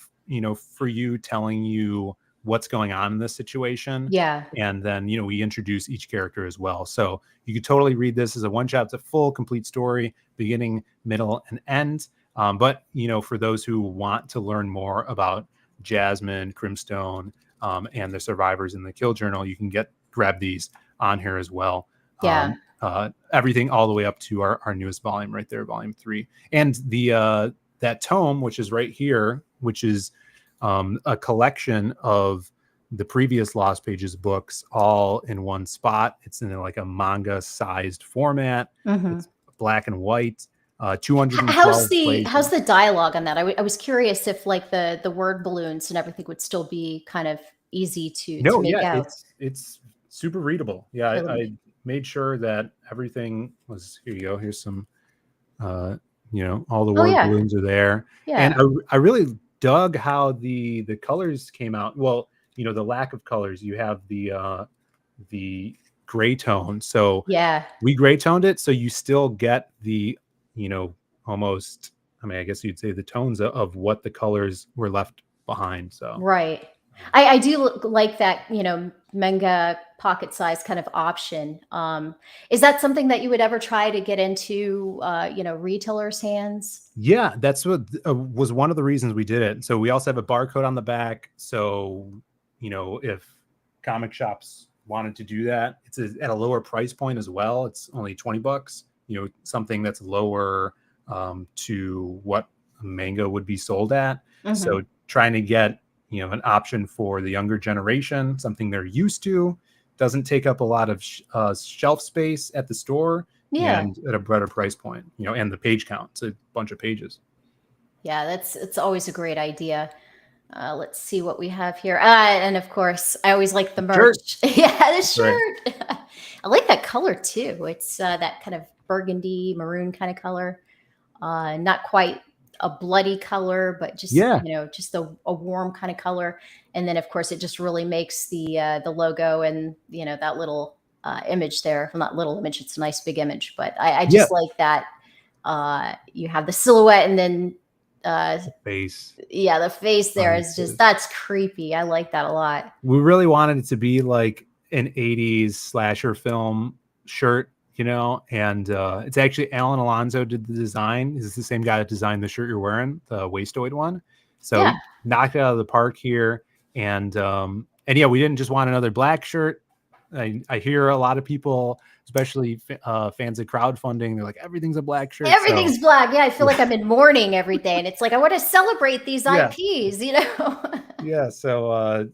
for you, telling you what's going on in this situation. Yeah. And then, we introduce each character as well. So you could totally read this as a one shot. It's a full, complete story, beginning, middle, and end. But, for those who want to learn more about Jasmine, Crimstone, and the survivors in the Kill Journal, you can grab these on here as well. Yeah. Everything all the way up to our newest volume right there, volume 3. And the that tome, which is right here, which is a collection of the previous Lost Pages books all in one spot. It's in like a manga sized format. Mm-hmm. It's black and white. 212 how's the dialogue on that? I was curious if like the word balloons and everything would still be kind of easy to make out. It's super readable. Yeah, Really? I made sure that everything was, here you go. Here's some, all the word balloons are there. Yeah. And I really dug how the colors came out. Well, the lack of colors. You have the gray tone. So yeah, we gray toned it. So you still get the, almost, I guess you'd say the tones of what the colors were left behind. So right. I do like that, manga pocket size kind of option. Is that something that you would ever try to get into, retailers' hands? Yeah, that's what was one of the reasons we did it. So we also have a barcode on the back. So, if comic shops wanted to do that, it's at a lower price point as well. It's only $20, something that's lower to what a manga would be sold at. Mm-hmm. So trying to get, an option for the younger generation, something they're used to, doesn't take up a lot of shelf space at the store, and at a better price point, and the page count. It's a bunch of pages. Yeah, it's always a great idea. Let's see what we have here. And of course, I always like the merch. Yeah, the shirt. Right. I like that color too. It's that kind of burgundy maroon kind of color. Not quite a bloody color, but just just a warm kind of color. And then of course it just really makes the logo and that little image there. Well, not little image, it's a nice big image, but I just like that. You have the silhouette and then face. Yeah, the face there is just, that's creepy. I like that a lot. We really wanted it to be like an 80s slasher film shirt, and it's actually Alan Alonso did the design. This is the same guy that designed the shirt you're wearing, the Wastoid one. So knocked it out of the park here. And yeah, we didn't just want another black shirt. I hear a lot of people, especially fans of crowdfunding, they're like, everything's a black shirt. Everything's black. Yeah, I feel like I'm in mourning every day. And it's like, I want to celebrate these IPs, Yeah, so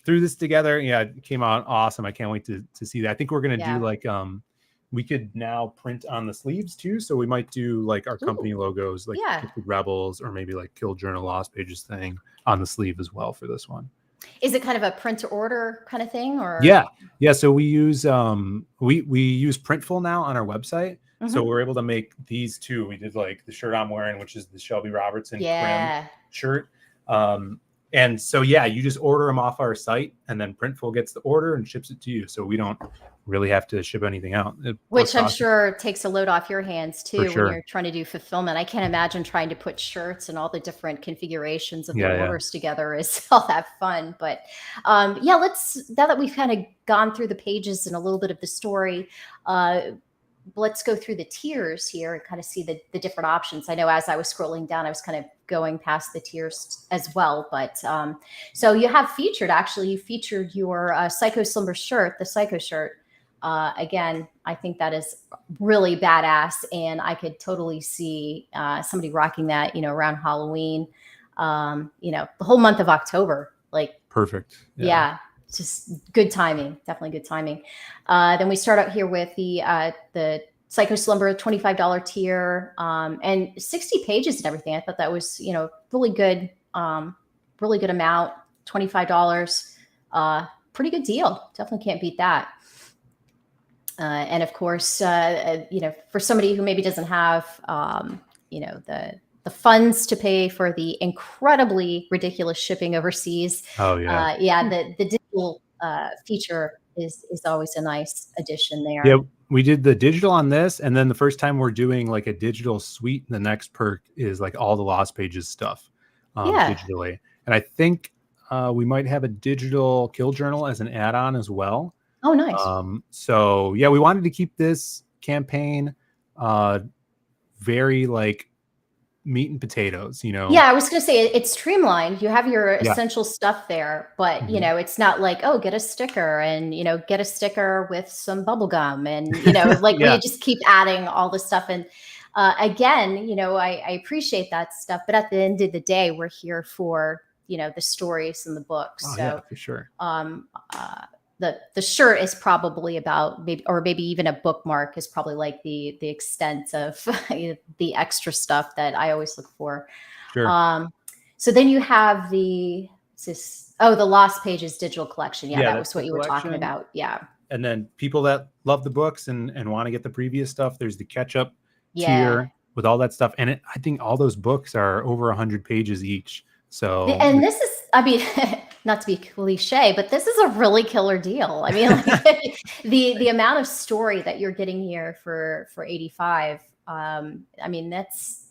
threw this together. Yeah, it came out awesome. I can't wait to see that. I think we're going to do like we could now print on the sleeves too. So we might do like our company logos, like Yeah. Gifted Rebels, or maybe like Kill Journal Lost Pages thing on the sleeve as well for this one. Is it kind of a print to order kind of thing, or? Yeah. So we use we use Printful now on our website. So Mhm. we're able to make these two. We did like the shirt I'm wearing, which is the Shelby Robertson Yeah. Crim shirt. And so yeah, you just order them off our site, and then Printful gets the order and ships it to you. So we don't really have to ship anything out. Which I'm sure takes a load off your hands too sure. when you're trying to do fulfillment. I can't imagine trying to put shirts and all the different configurations of the Yeah. orders together is all that fun. But yeah, let's, now that we've kind of gone through the pages and a little bit of the story, let's go through the tiers here and kind of see the different options. I know as I was scrolling down, I was kind of going past the tiers as well. But so you have featured, actually, you featured your Psycho Slumber shirt, the Psycho shirt. Again, I think that is really badass, and I could totally see somebody rocking that, you know, around Halloween, you know, the whole month of October. Like, Perfect. yeah, it's just good timing. Definitely good timing. Then we start out here with the Psycho Slumber $25 tier, and 60 pages and everything. I thought that was, you know, really good amount. $25, pretty good deal. Definitely can't beat that. And of course, you know, for somebody who maybe doesn't have, you know, the funds to pay for the incredibly ridiculous shipping overseas. Oh yeah. Yeah, the digital feature is always a nice addition there. Yeah, we did the digital on this, and then the first time we're doing like a digital suite, the next perk is like all the Lost Pages stuff digitally. And I think we might have a digital Kill Journal as an add-on as well. Oh, nice. So yeah, we wanted to keep this campaign very like meat and potatoes, you know. Yeah, I was gonna say it's streamlined. You have your essential stuff there, but you know, it's not like, oh, get a sticker and, you know, get a sticker with some bubble gum and, you know, like we just keep adding all the stuff. And again, you know, I appreciate that stuff, but at the end of the day, we're here for, you know, the stories and the books. Oh, so yeah, for sure. The shirt is probably about maybe even a bookmark is probably like the extent of the extra stuff that I always look for. Sure. So then you have the Lost Pages digital collection. Yeah, that was what you were talking about. Yeah. And then people that love the books and want to get the previous stuff, there's the catch up tier with all that stuff. And I think all those books are over 100 pages each. So, and this is, I mean, not to be cliche, but this is a really killer deal. I mean, like, the amount of story that you're getting here for 85. I mean, that's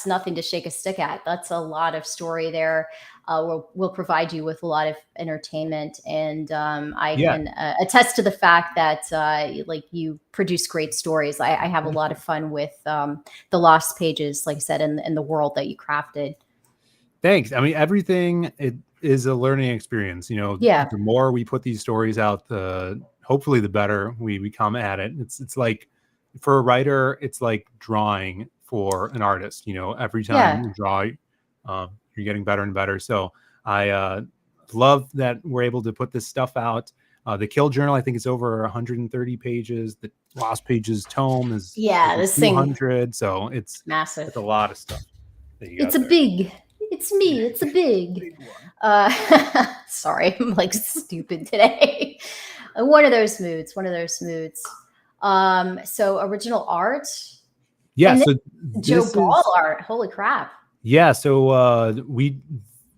nothing to shake a stick at. That's a lot of story there. We'll provide you with a lot of entertainment, and I can attest to the fact that like you produce great stories. I have a lot of fun with the Lost Pages, like I said, in the world that you crafted. Thanks. I mean, everything it is a learning experience. You know, the more we put these stories out, hopefully the better we become at it. It's like for a writer, it's like drawing for an artist. You know, every time you draw, you're getting better and better. So I love that we're able to put this stuff out. The Kill Journal, I think, is over 130 pages. The Lost Pages tome is this 200. thing, so it's massive. It's a lot of stuff. It's a big one. Sorry, I'm like stupid today. One of those moods. So original art. Yeah. So Joe Ball art. Holy crap. Yeah. So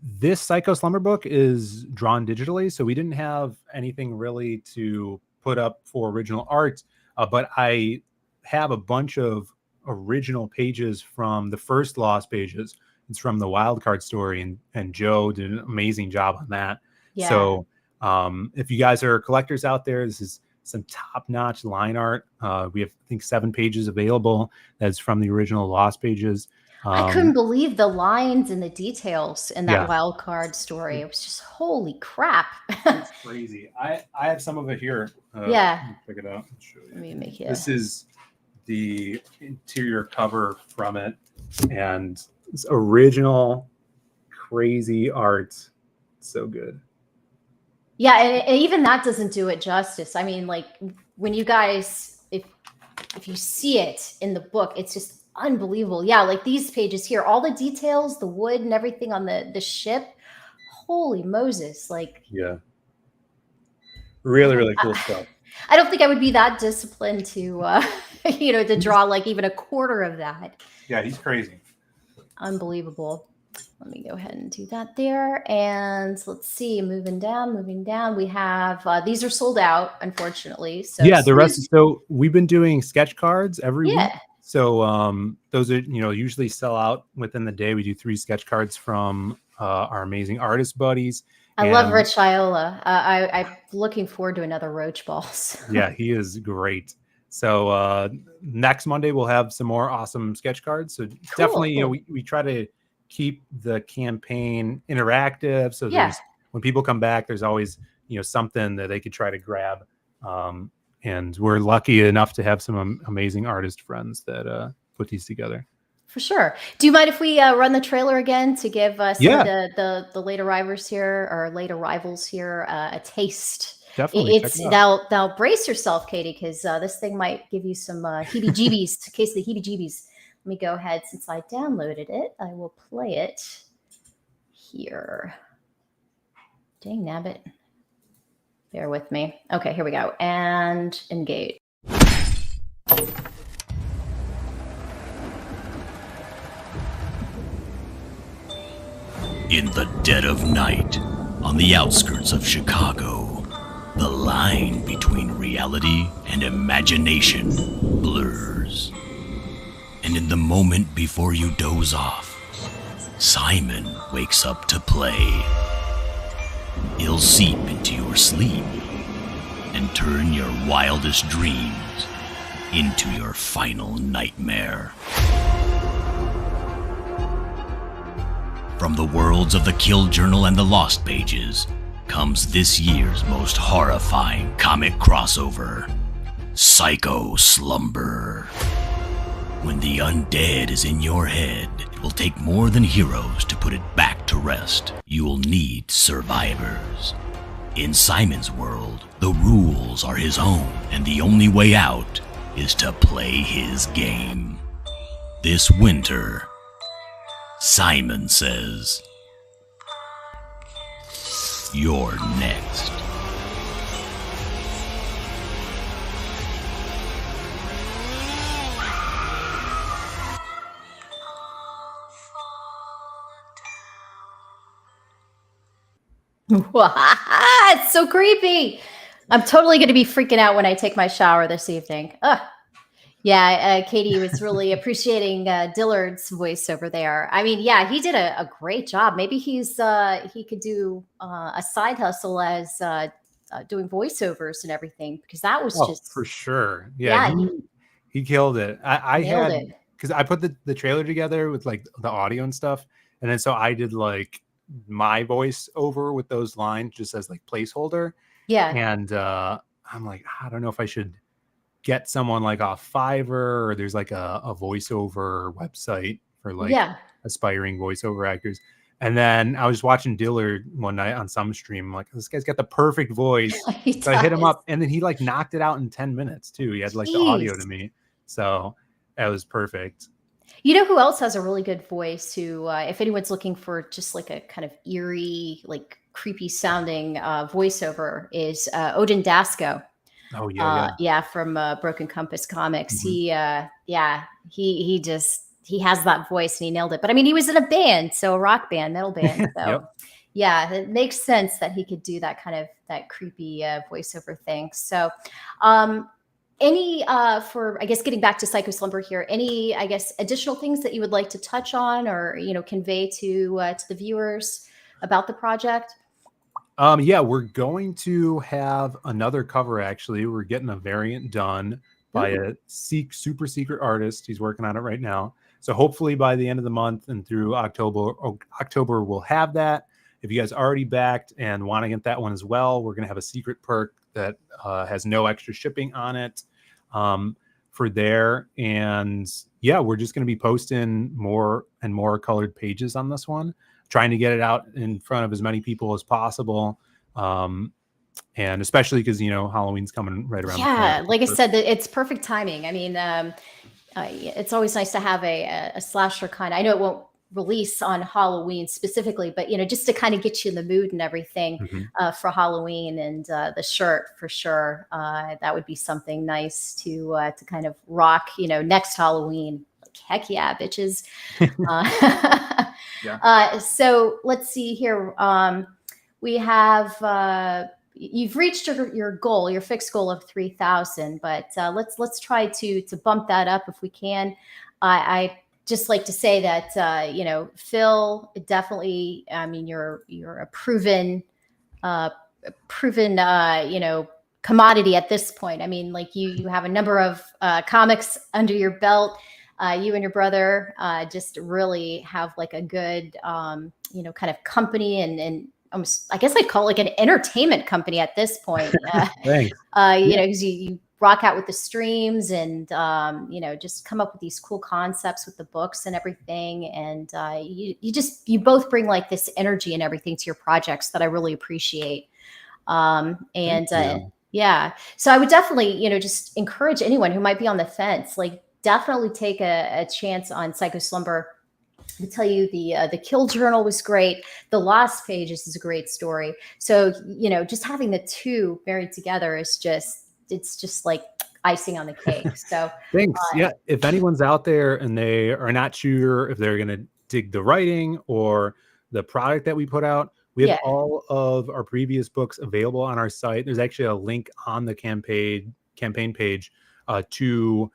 this Psycho Slumber book is drawn digitally. So we didn't have anything really to put up for original art. But I have a bunch of original pages from the first Lost Pages. It's from the Wildcard story, and Joe did an amazing job on that. Yeah. So if you guys are collectors out there, this is some top-notch line art. We have, I think, 7 pages available. That's from the original Lost Pages. I couldn't believe the lines and the details in that Wildcard story. It was just, holy crap. It's crazy. I have some of it here. Check it out. I'll show you. Let me make it. This is the interior cover from it, and it's original crazy art. So good. Yeah, and even that doesn't do it justice. I mean, like when you guys, if you see it in the book, it's just unbelievable. Yeah, like these pages here, all the details, the wood and everything on the ship. Holy Moses! Like, Yeah, really cool stuff. I don't think I would be that disciplined to, to draw like even a quarter of that. Yeah, he's crazy. Unbelievable. Let me go ahead and do that there. And let's see, moving down. We have, these are sold out, unfortunately. So yeah, the rest. So we've been doing sketch cards every week. So those are, usually sell out within the day. We do 3 sketch cards from our amazing artist buddies. I love Rich Iola. I'm looking forward to another Roach Balls. Yeah, he is great. So next Monday we'll have some more awesome sketch cards. So definitely, we try to keep the campaign interactive. So there's, when people come back, there's always, something that they could try to grab. And we're lucky enough to have some amazing artist friends that put these together. For sure. Do you mind if we run the trailer again to give some of the late arrivals here a taste? Definitely. Now brace yourself, Katie, because this thing might give you some heebie-jeebies. In case of the heebie-jeebies. Let me go ahead. Since I downloaded it, I will play it here. Dang nabbit. Bear with me. Okay, here we go. And engage. In the dead of night, on the outskirts of Chicago, the line between reality and imagination blurs. And in the moment before you doze off, Simon wakes up to play. He'll seep into your sleep and turn your wildest dreams into your final nightmare. From the worlds of the Kill Journal and the Lost Pages comes this year's most horrifying comic crossover, PSYCHO SLUMBER. When the undead is in your head, it will take more than heroes to put it back to rest. You will need survivors. In Simon's world, the rules are his own, and the only way out is to play his game. This winter, Simon says, "You're next." It's so creepy. I'm totally going to be freaking out when I take my shower this evening. Yeah, Katie was really appreciating Dillard's voiceover there. I mean, yeah, he did a great job. Maybe he could do a side hustle as doing voiceovers and everything, because that was just for sure. Yeah, he killed it. I nailed had, because I put the trailer together with like the audio and stuff, and then so I did like my voice over with those lines just as like placeholder. Yeah. And I'm like, I don't know if I should get someone like off Fiverr, or there's like a voiceover website for like aspiring voiceover actors. And then I was watching Dillard one night on some stream. I'm like, this guy's got the perfect voice. So I hit him up, and then he like knocked it out in 10 minutes too. He had like the audio to me. So that was perfect. You know who else has a really good voice? Who, if anyone's looking for just like a kind of eerie, like creepy sounding voiceover, is Odin Dasko. Oh yeah, from Broken Compass Comics. Mm-hmm. He has that voice and he nailed it. But I mean, he was in a band, so a rock band, metal band. So yeah, it makes sense that he could do that kind of that creepy voiceover thing. So. Any for, I guess, getting back to PSYCHO SLUMBER here, any, I guess, additional things that you would like to touch on or, convey to the viewers about the project? Yeah, we're going to have another cover. Actually, we're getting a variant done by a super secret artist. He's working on it right now. So hopefully by the end of the month and through October, we'll have that. If you guys already backed and want to get that one as well, we're going to have a secret perk that has no extra shipping on it for there. And yeah, we're just going to be posting more and more colored pages on this one, trying to get it out in front of as many people as possible. And especially because, you know, Halloween's coming right around the Yeah, corner. like I said, it's perfect timing. I mean, it's always nice to have a slasher kind. I know it won't release on Halloween specifically, but you know, just to kind of get you in the mood and everything for Halloween, and the shirt for sure. That would be something nice to kind of rock. You know, next Halloween. Like, heck yeah, bitches. So let's see here. We have. You've reached your goal, your fixed goal of 3,000, but let's try to bump that up if we can. I just like to say that you know, Phill, definitely. I mean, you're a proven you know, commodity at this point. I mean, like you have a number of comics under your belt. You and your brother just really have like a good you know, kind of company and almost, I guess I'd call it like an entertainment company at this point. Thanks. You know, because you rock out with the streams and, you know, just come up with these cool concepts with the books and everything. And you both bring like this energy and everything to your projects that I really appreciate. Yeah, so I would definitely, you know, just encourage anyone who might be on the fence, like definitely take a chance on Psycho Slumber. To tell you, the Kill Journal was great. The Lost Pages is a great story. So, you know, just having the two married together is just like icing on the cake. So thanks. Yeah. If anyone's out there and they are not sure if they're going to dig the writing or the product that we put out, we have all of our previous books available on our site. There's actually a link on the campaign page to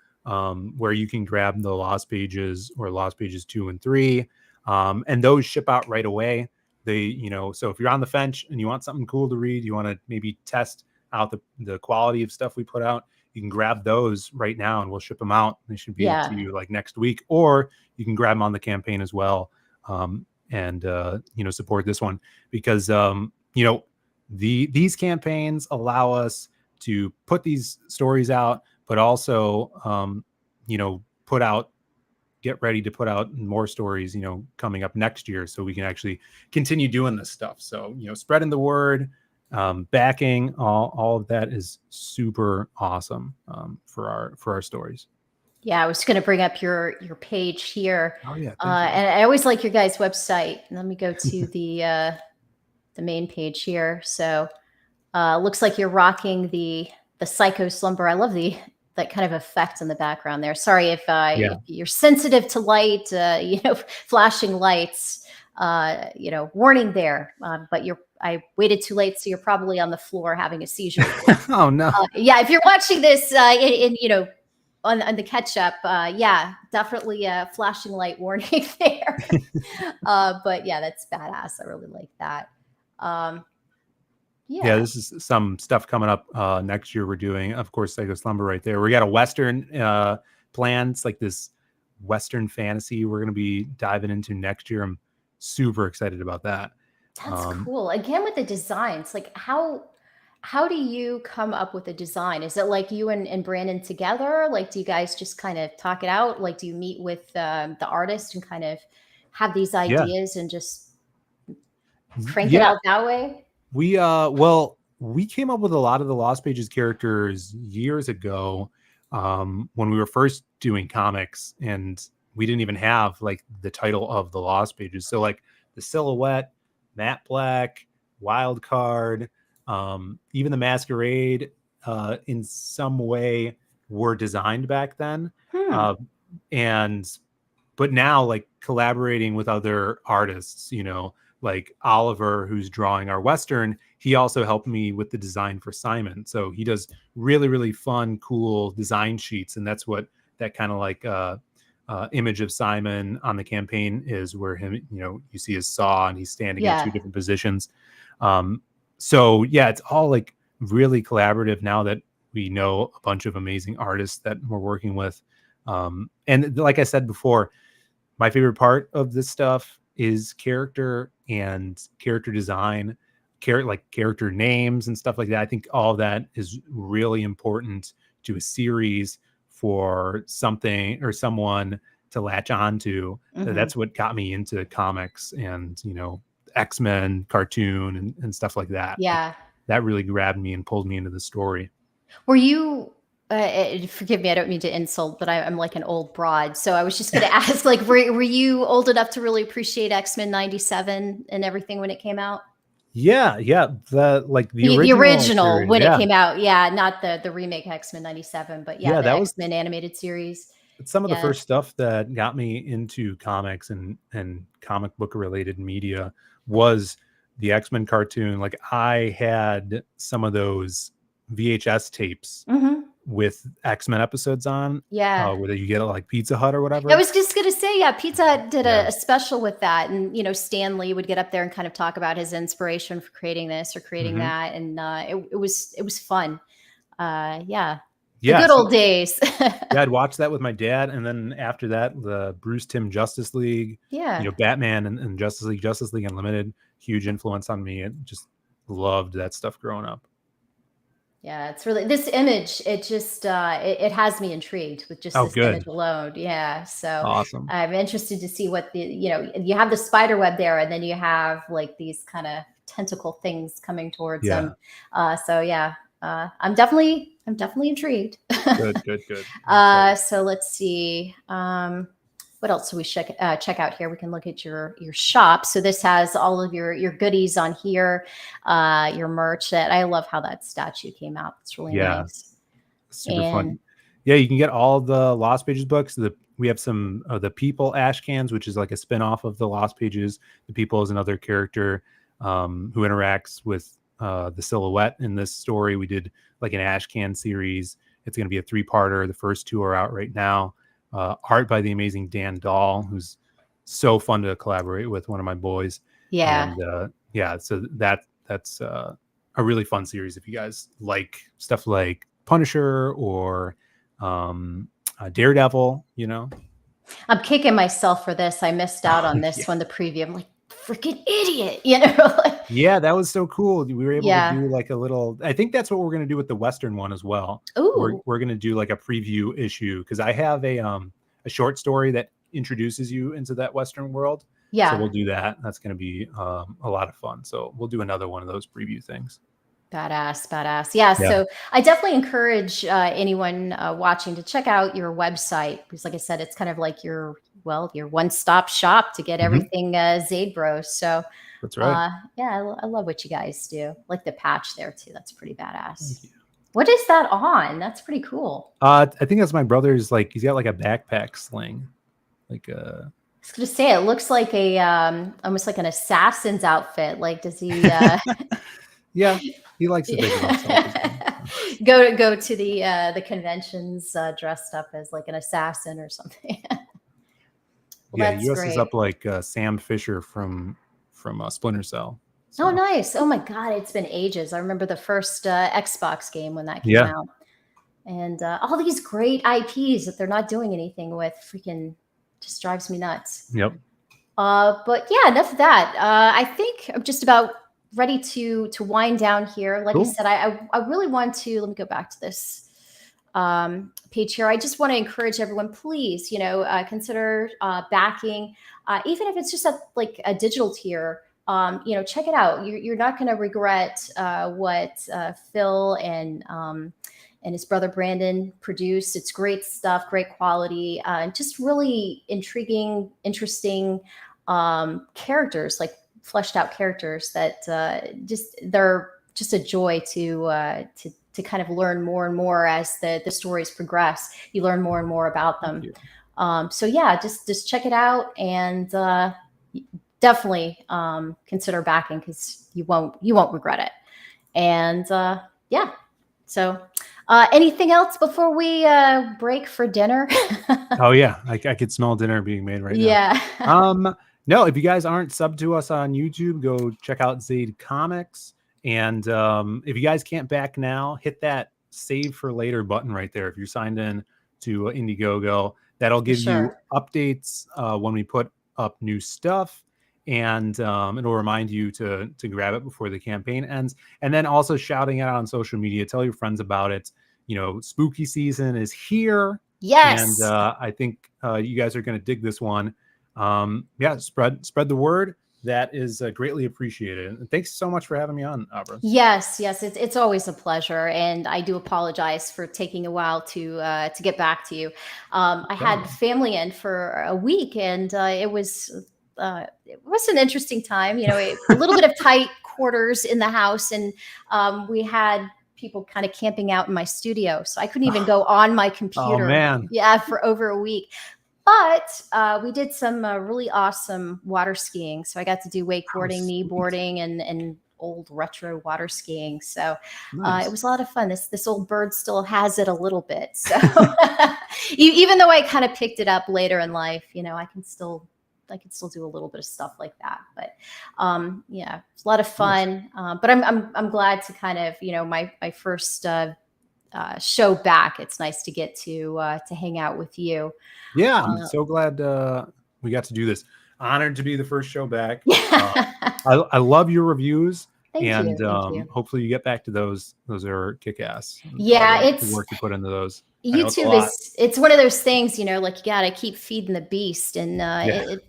where you can grab the Lost Pages or Lost Pages 2 and 3. And those ship out right away. They, you know, so if you're on the fence and you want something cool to read, you want to maybe test out the quality of stuff we put out, you can grab those right now and we'll ship them out. They should be to you like next week, or you can grab them on the campaign as well. And you know, support this one because, you know, these campaigns allow us to put these stories out, but also, you know, get ready to put out more stories, you know, coming up next year so we can actually continue doing this stuff. So, you know, spreading the word, backing, all of that is super awesome for our stories. Yeah, I was going to bring up your page here. Oh yeah. And I always like your guys' website. Let me go to the main page here. So looks like you're rocking the Psycho Slumber. I love that kind of effect in the background there. Sorry if you're sensitive to light, you know, flashing lights, you know, warning there. But I waited too late, so you're probably on the floor having a seizure. Oh no. Yeah, if you're watching this in you know, on the catch up, yeah, definitely a flashing light warning there. But yeah, that's badass. I really like that. Yeah, this is some stuff coming up next year. We're doing, of course, Psycho Slumber right there. We got a Western plans, like this Western fantasy we're going to be diving into next year. I'm super excited about that. That's cool. Again, with the designs, like how do you come up with a design? Is it like you and Brandon together? Like, do you guys just kind of talk it out? Like, do you meet with the artist and kind of have these ideas and just crank it out that way? We we came up with a lot of the Lost Pages characters years ago when we were first doing comics, and we didn't even have like the title of the Lost Pages. So like the silhouette, Matte Black, Wild Card, even the Masquerade in some way were designed back then. But now, like, collaborating with other artists, you know, like Oliver, who's drawing our Western, he also helped me with the design for Simon. So he does really, really fun, cool design sheets. And that's what that kind of like image of Simon on the campaign is, where him, you know, you see his saw and he's standing in two different positions. So yeah, it's all like really collaborative now that we know a bunch of amazing artists that we're working with. And like I said before, my favorite part of this stuff is character and character design, character names and stuff like that. I think all of that is really important to a series for something or someone to latch on to. That's what got me into comics and, you know, X-Men cartoon and stuff like that. Yeah. that really grabbed me and pulled me into the story. Were you? Forgive me, I don't mean to insult, but I'm like an old broad, so I was just going to ask, like, were you old enough to really appreciate X-Men '97 and everything when it came out? Yeah, the original series, when it came out, yeah, not the remake X-Men '97, but yeah, the that was X-Men animated series. some of the Yes. first stuff that got me into comics and comic book related media was the X-Men cartoon. Like, I had some of those VHS tapes with X-Men episodes on, Yeah. where you get it like Pizza Hut or whatever. I was just going to say, yeah, Pizza Hut did a special with that. And, Stan Lee would get up there and kind of talk about his inspiration for creating this or creating that. And it was fun. Yeah. The good old days. Yeah, I'd watch that with my dad. And then after that, the Bruce Timm Justice League, Yeah. Batman and Justice League Unlimited, huge influence on me. I just loved that stuff growing up. Yeah, it's really this image. It just it has me intrigued with just this image alone. Yeah, so awesome. I'm interested to see what you have the spider web there, and then you have like these kind of tentacle things coming towards them. So yeah, I'm definitely intrigued. Good. So let's see. What else do we check out here? We can look at your shop. So this has all of your goodies on here, your merch. That I love how that statue came out. It's really nice. Super fun. Yeah, you can get all the Lost Pages books. We have some of the People ash cans, which is like a spinoff of the Lost Pages. The People is another character who interacts with the Silhouette in this story. We did like an ash can series. It's going to be a 3-parter. The first 2 are out right now. Art by the amazing Dan Dahl, who's so fun to collaborate with, one of my boys. Yeah. And so that's a really fun series if you guys like stuff like Punisher or Daredevil, I'm kicking myself for this. I missed out on this one, the preview. I'm like, freaking idiot, Yeah, that was so cool. We were able to do like a little, I think that's what we're going to do with the Western one as well. Ooh. We're going to do like a preview issue because I have a short story that introduces you into that Western world. Yeah. So we'll do that. That's going to be a lot of fun. So we'll do another one of those preview things. Badass. Yeah. So I definitely encourage anyone watching to check out your website because, like I said, it's kind of like your one-stop shop to get everything Zaid Bros. So that's right. I love what you guys do. Like the patch there too. That's pretty badass. What is that on? That's pretty cool. I think that's my brother's. Like, he's got like a backpack sling. Like I was gonna say it looks like a almost like an assassin's outfit. Like, does he? Yeah, he likes to think about himself. Go to the conventions dressed up as like an assassin or something. Well, he dresses up like Sam Fisher from Splinter Cell. So. Oh, nice! Oh my God, it's been ages. I remember the first Xbox game when that came out, and all these great IPs that they're not doing anything with. Freaking just drives me nuts. Yep. But yeah, enough of that. I think I'm just about ready to wind down here. Like I said, I really want to, let me go back to this page here. I just want to encourage everyone, please, consider backing, even if it's just like a digital tier, check it out. You're not going to regret what Phill and his brother Brandon produced. It's great stuff, great quality, and just really intriguing, interesting characters, like fleshed out characters that they're just a joy to kind of learn more and more as the stories progress. You learn more and more about them. So yeah, just check it out and definitely consider backing because you won't regret it. And so anything else before we break for dinner? Oh yeah, I could smell dinner being made right now. Yeah. No, if you guys aren't subbed to us on YouTube, go check out Zaid Comics. And if you guys can't back now, hit that save for later button right there. If you're signed in to IndieGogo, that'll give you updates when we put up new stuff. And it'll remind you to grab it before the campaign ends. And then also shouting it out on social media. Tell your friends about it. Spooky season is here. Yes. And I think you guys are going to dig this one. Spread the word. That is greatly appreciated. And thanks so much for having me on, Abra. Yes, it's always a pleasure, and I do apologize for taking a while to get back to you. I had family in for a week, and it was an interesting time. You know, a little bit of tight quarters in the house, and we had people kind of camping out in my studio, so I couldn't even go on my computer. Oh man, yeah, for over a week. But we did some really awesome water skiing. So I got to do wakeboarding, kneeboarding, and old retro water skiing. So it was a lot of fun. This old bird still has it a little bit. So even though I kind of picked it up later in life, you know, I can still do a little bit of stuff like that. But yeah, it's a lot of fun. But I'm glad to kind of, you know, my first show back. It's nice to get to hang out with you. Yeah, I'm so glad we got to do this. Honored to be the first show back. I love your reviews. Thank you. Hopefully you get back to those. Those are kick-ass. Yeah, it's the work you put into those. YouTube it's one of those things, you know, like you gotta keep feeding the beast, and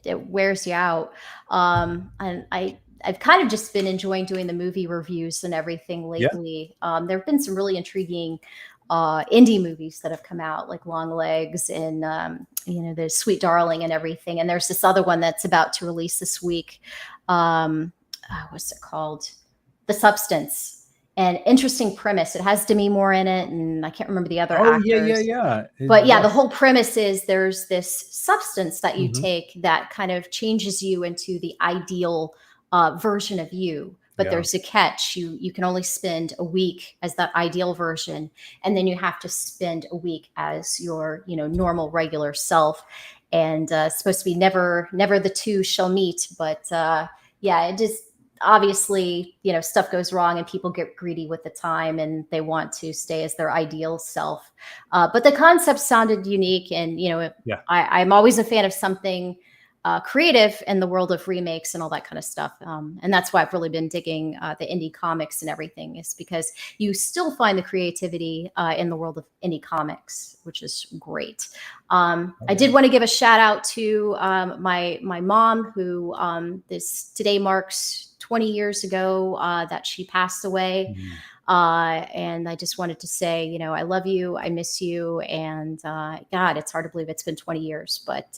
it wears you out. And I've kind of just been enjoying doing the movie reviews and everything lately. There have been some really intriguing indie movies that have come out, like Long Legs and you know, there's Sweet Darling and everything. And there's this other one that's about to release this week. What's it called? The Substance. And interesting premise. It has Demi Moore in it, and I can't remember the other actors. Yeah. But yeah, the whole premise is there's this substance that you take that kind of changes you into the ideal version of you. But there's a catch. You can only spend a week as that ideal version, and then you have to spend a week as your, you know, normal, regular self. And it's supposed to be never the two shall meet. But yeah, it just obviously, you know, stuff goes wrong and people get greedy with the time and they want to stay as their ideal self. But the concept sounded unique, and you know, I'm always a fan of something creative in the world of remakes and all that kind of stuff. And that's why I've really been digging the indie comics and everything, is because you still find the creativity in the world of indie comics, which is great. I did want to give a shout out to my mom, who today marks 20 years ago that she passed away. And I just wanted to say, you know, I love you. I miss you. And God, it's hard to believe it's been 20 years. But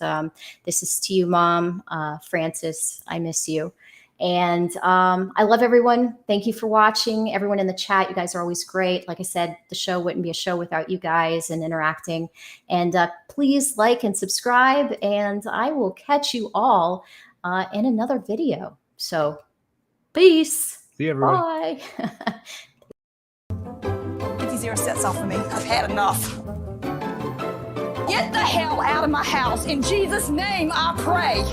this is to you, Mom. Francis, I miss you. And I love everyone. Thank you for watching. Everyone in the chat, you guys are always great. Like I said, the show wouldn't be a show without you guys and interacting. And please like and subscribe. And I will catch you all in another video. So peace. See you, everyone. Bye. 50 sets off for me. I've had enough. Get the hell out of my house. In Jesus' name, I pray.